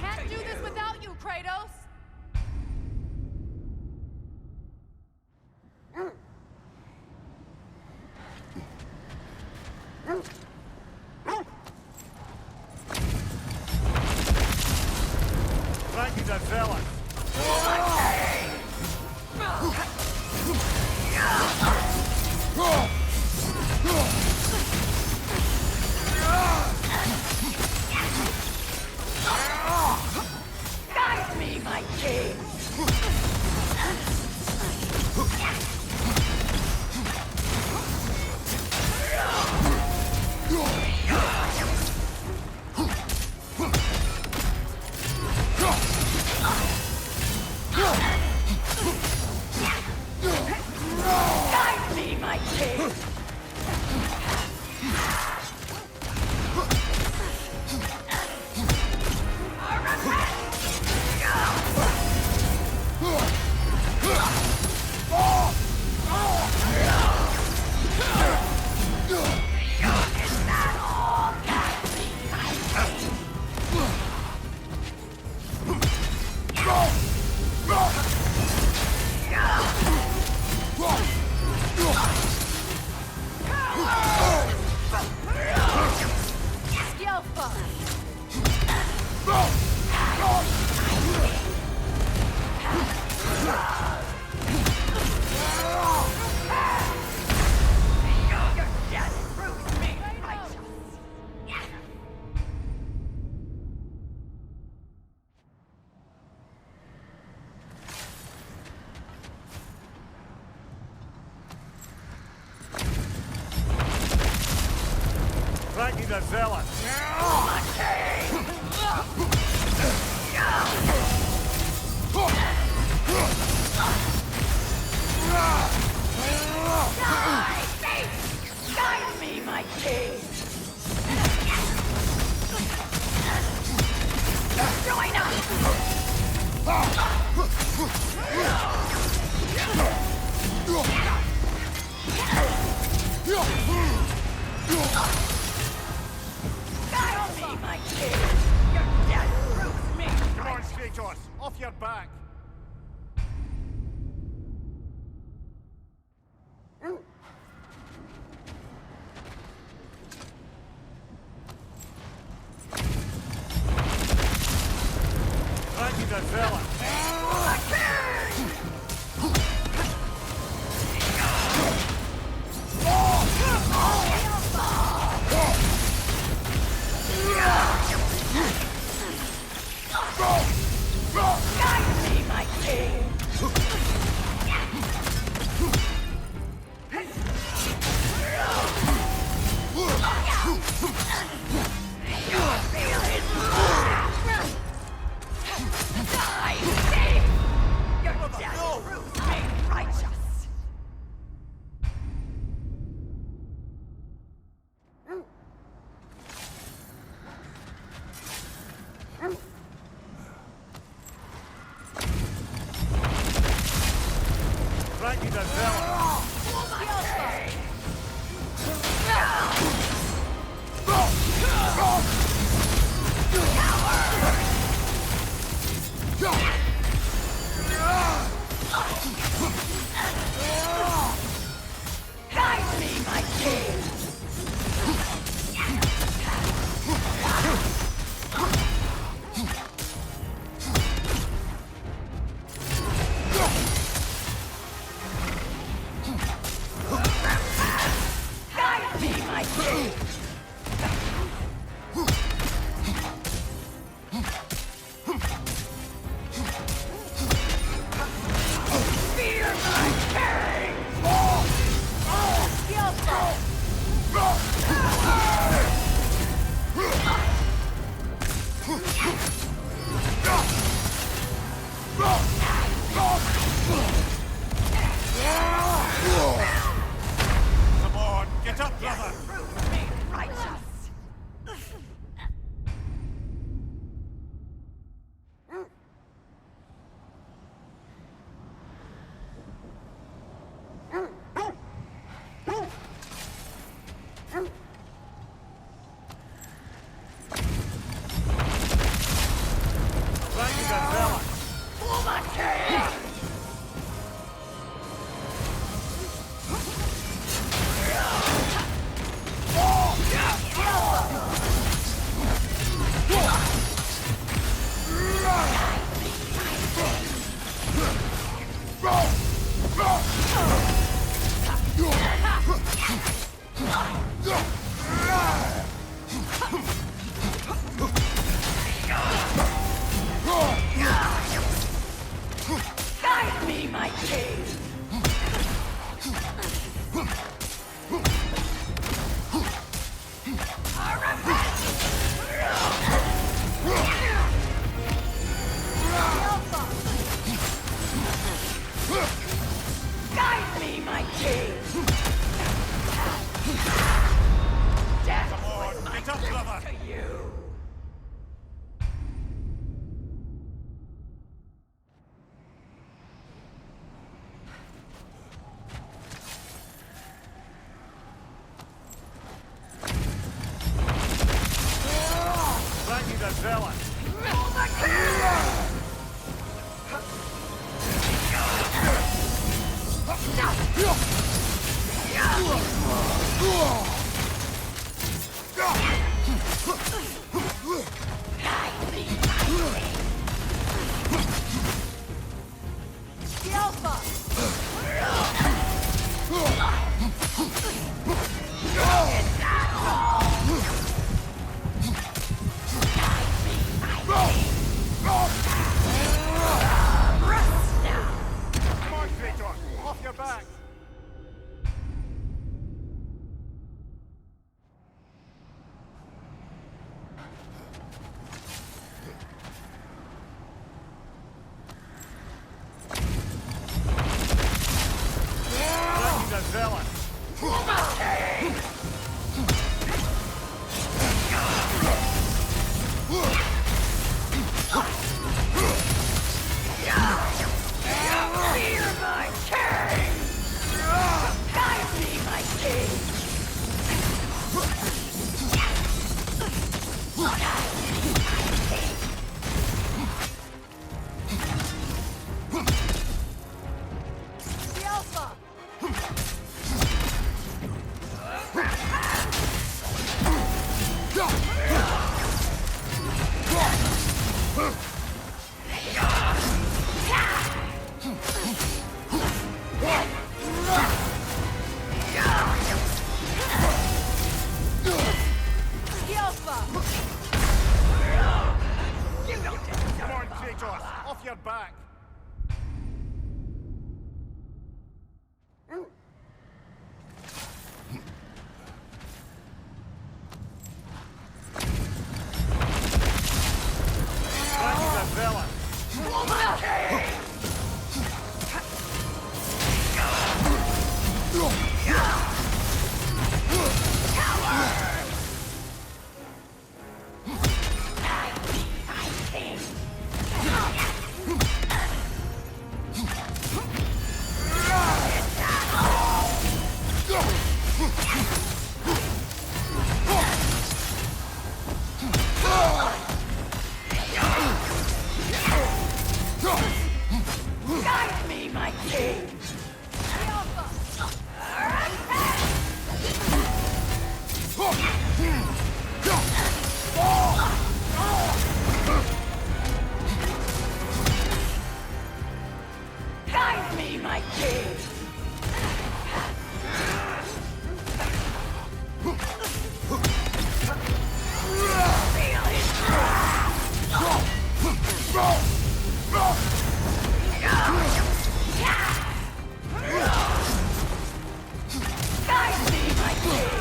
Can't do this without you, Kratos! Thank you, the villain. Guide me, my king! Guide me, my king! Thank you, the villain. Guide me, my king! Join Guide me, my king! Your death proves me! Come on, Kratos, off your back. Thank you, the villain. Guide me, my king! Feel his wrath! Die, thief! Your death proves me righteous! Thank you, the villain. Guide me, my king! Guide me, my king! Come on, get up, brother! Prove me righteous! Guide me, my king! Guide me, my king! Death was my gift to you! Thank you, Gazella. The Alpha! Come on, Kratos, off your back! Thank you, Gazella. Fear my king! Guide me, my king! The Alpha! The Alpha! You don't deserve Come on, Kratos, off your back! Thank you, Gazella. Guide me, my king! The Alpha! Guide me, my king! Feel his Guide me, my king!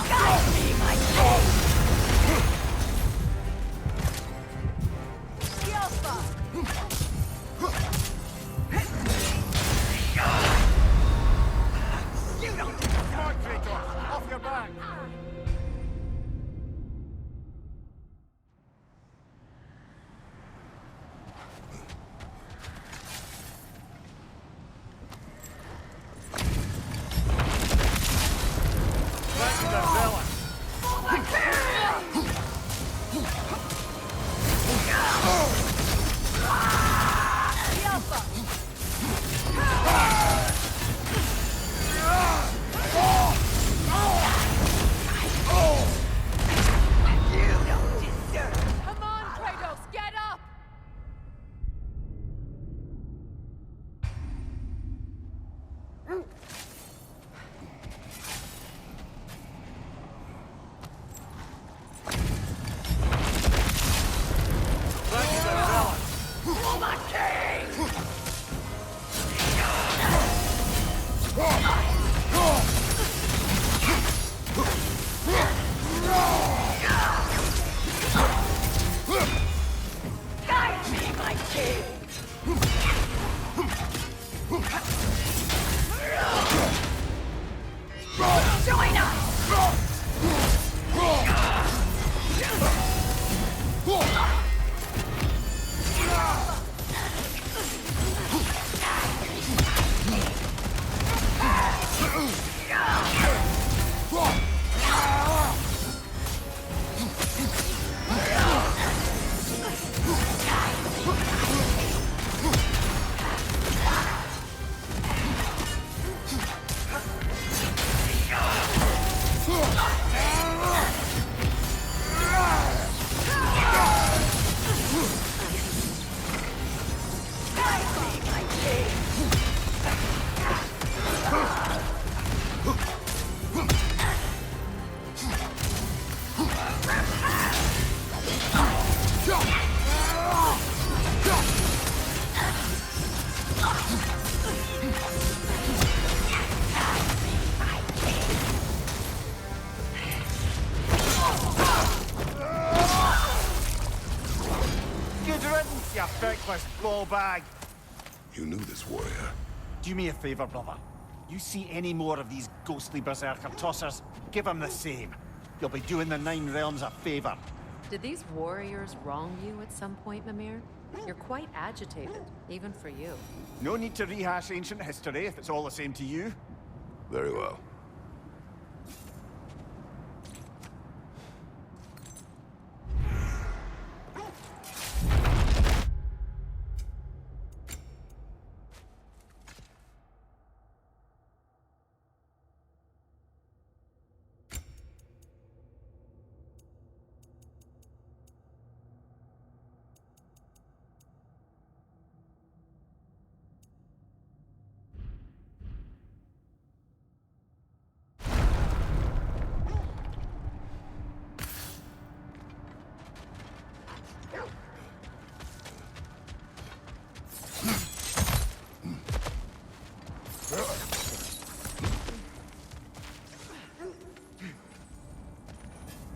Guide me, my king! You don't deserve Kratos! Off your back! Bag. You knew this warrior. Do me a favor, brother. You see any more of these ghostly berserker tossers, give them the same. You'll be doing the Nine Realms a favor. Did these warriors wrong you at some point, Mimir? You're quite agitated, even for you. No need to rehash ancient history if it's all the same to you. Very well.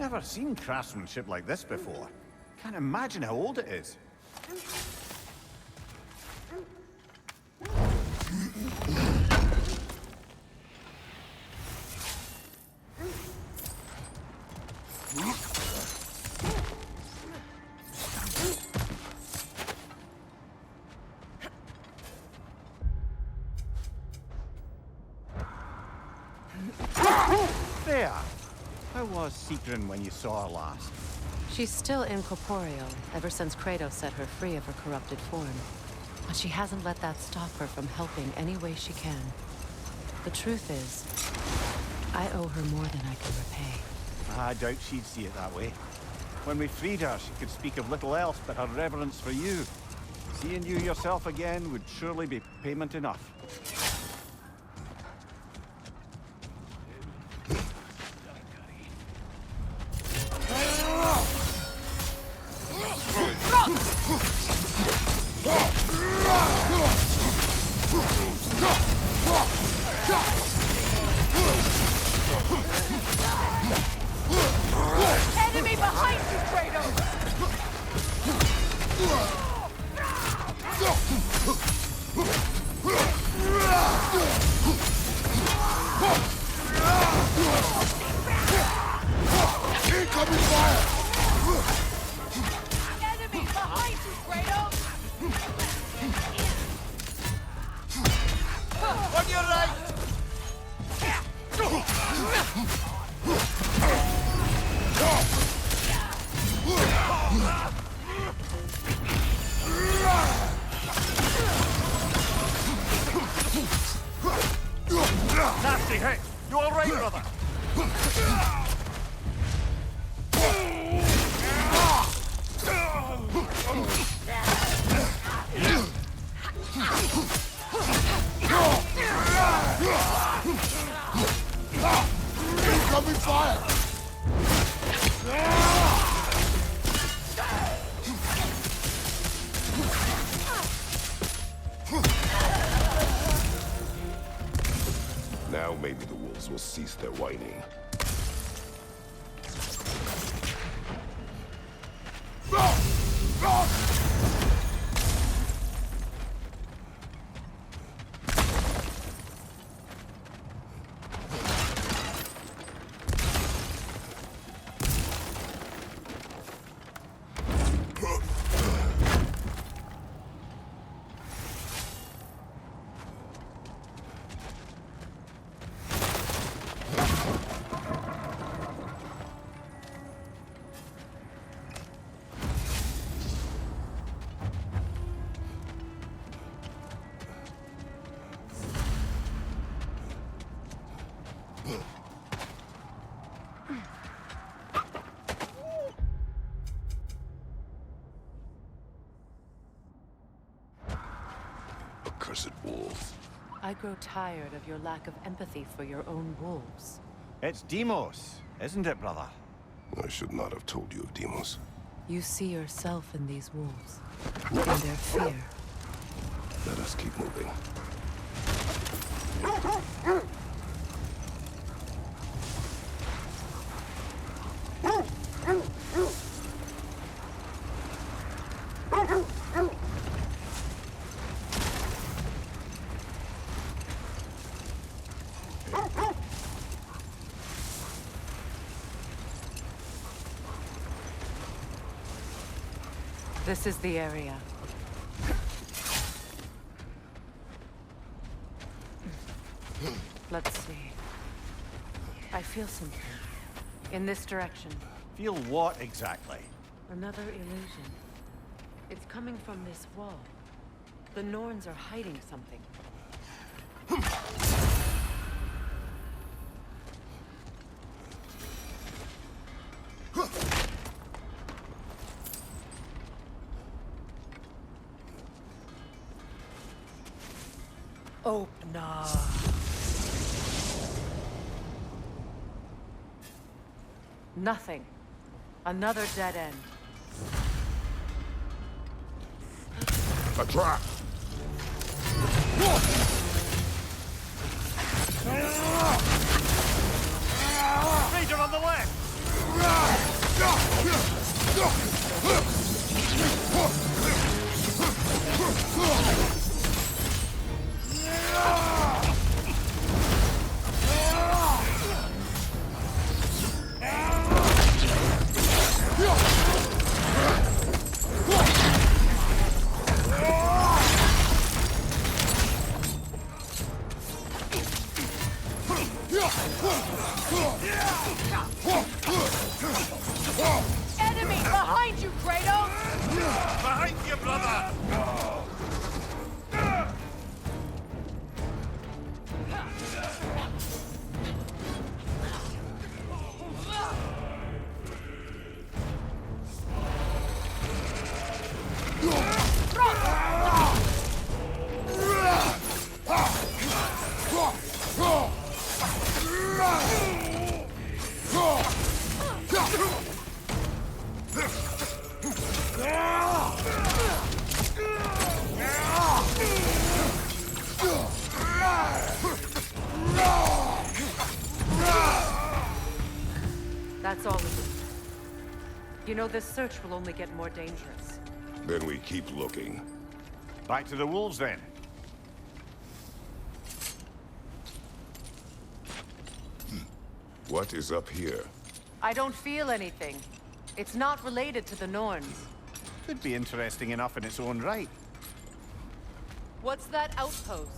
Never seen craftsmanship like this before. Can't imagine how old it is. There! How was Secret when you saw her last? She's still incorporeal, ever since Kratos set her free of her corrupted form. But she hasn't let that stop her from helping any way she can. The truth is, I owe her more than I can repay. I doubt she'd see it that way. When we freed her, she could speak of little else but her reverence for you. Seeing you yourself again would surely be payment enough. Nasty hit! You all right, brother? Incoming fire! Now maybe the wolves will cease their whining. Accursed wolf. I grow tired of your lack of empathy for your own wolves. It's Demos, isn't it, brother? I should not have told you of Demos. You see yourself in these wolves, in their fear. Let us keep moving. This is the area. Let's see. I feel something. In this direction. Feel what exactly? Another illusion. It's coming from this wall. The Norns are hiding something. Oh, no. Nothing. Another dead end. A trap! Ranger on the left! Enemy behind you, Kratos! Behind you, brother! That's all of it. You know, this search will only get more dangerous. Then we keep looking. Back to the wolves, then. What is up here? I don't feel anything. It's not related to the Norns. Could be interesting enough in its own right. What's that outpost?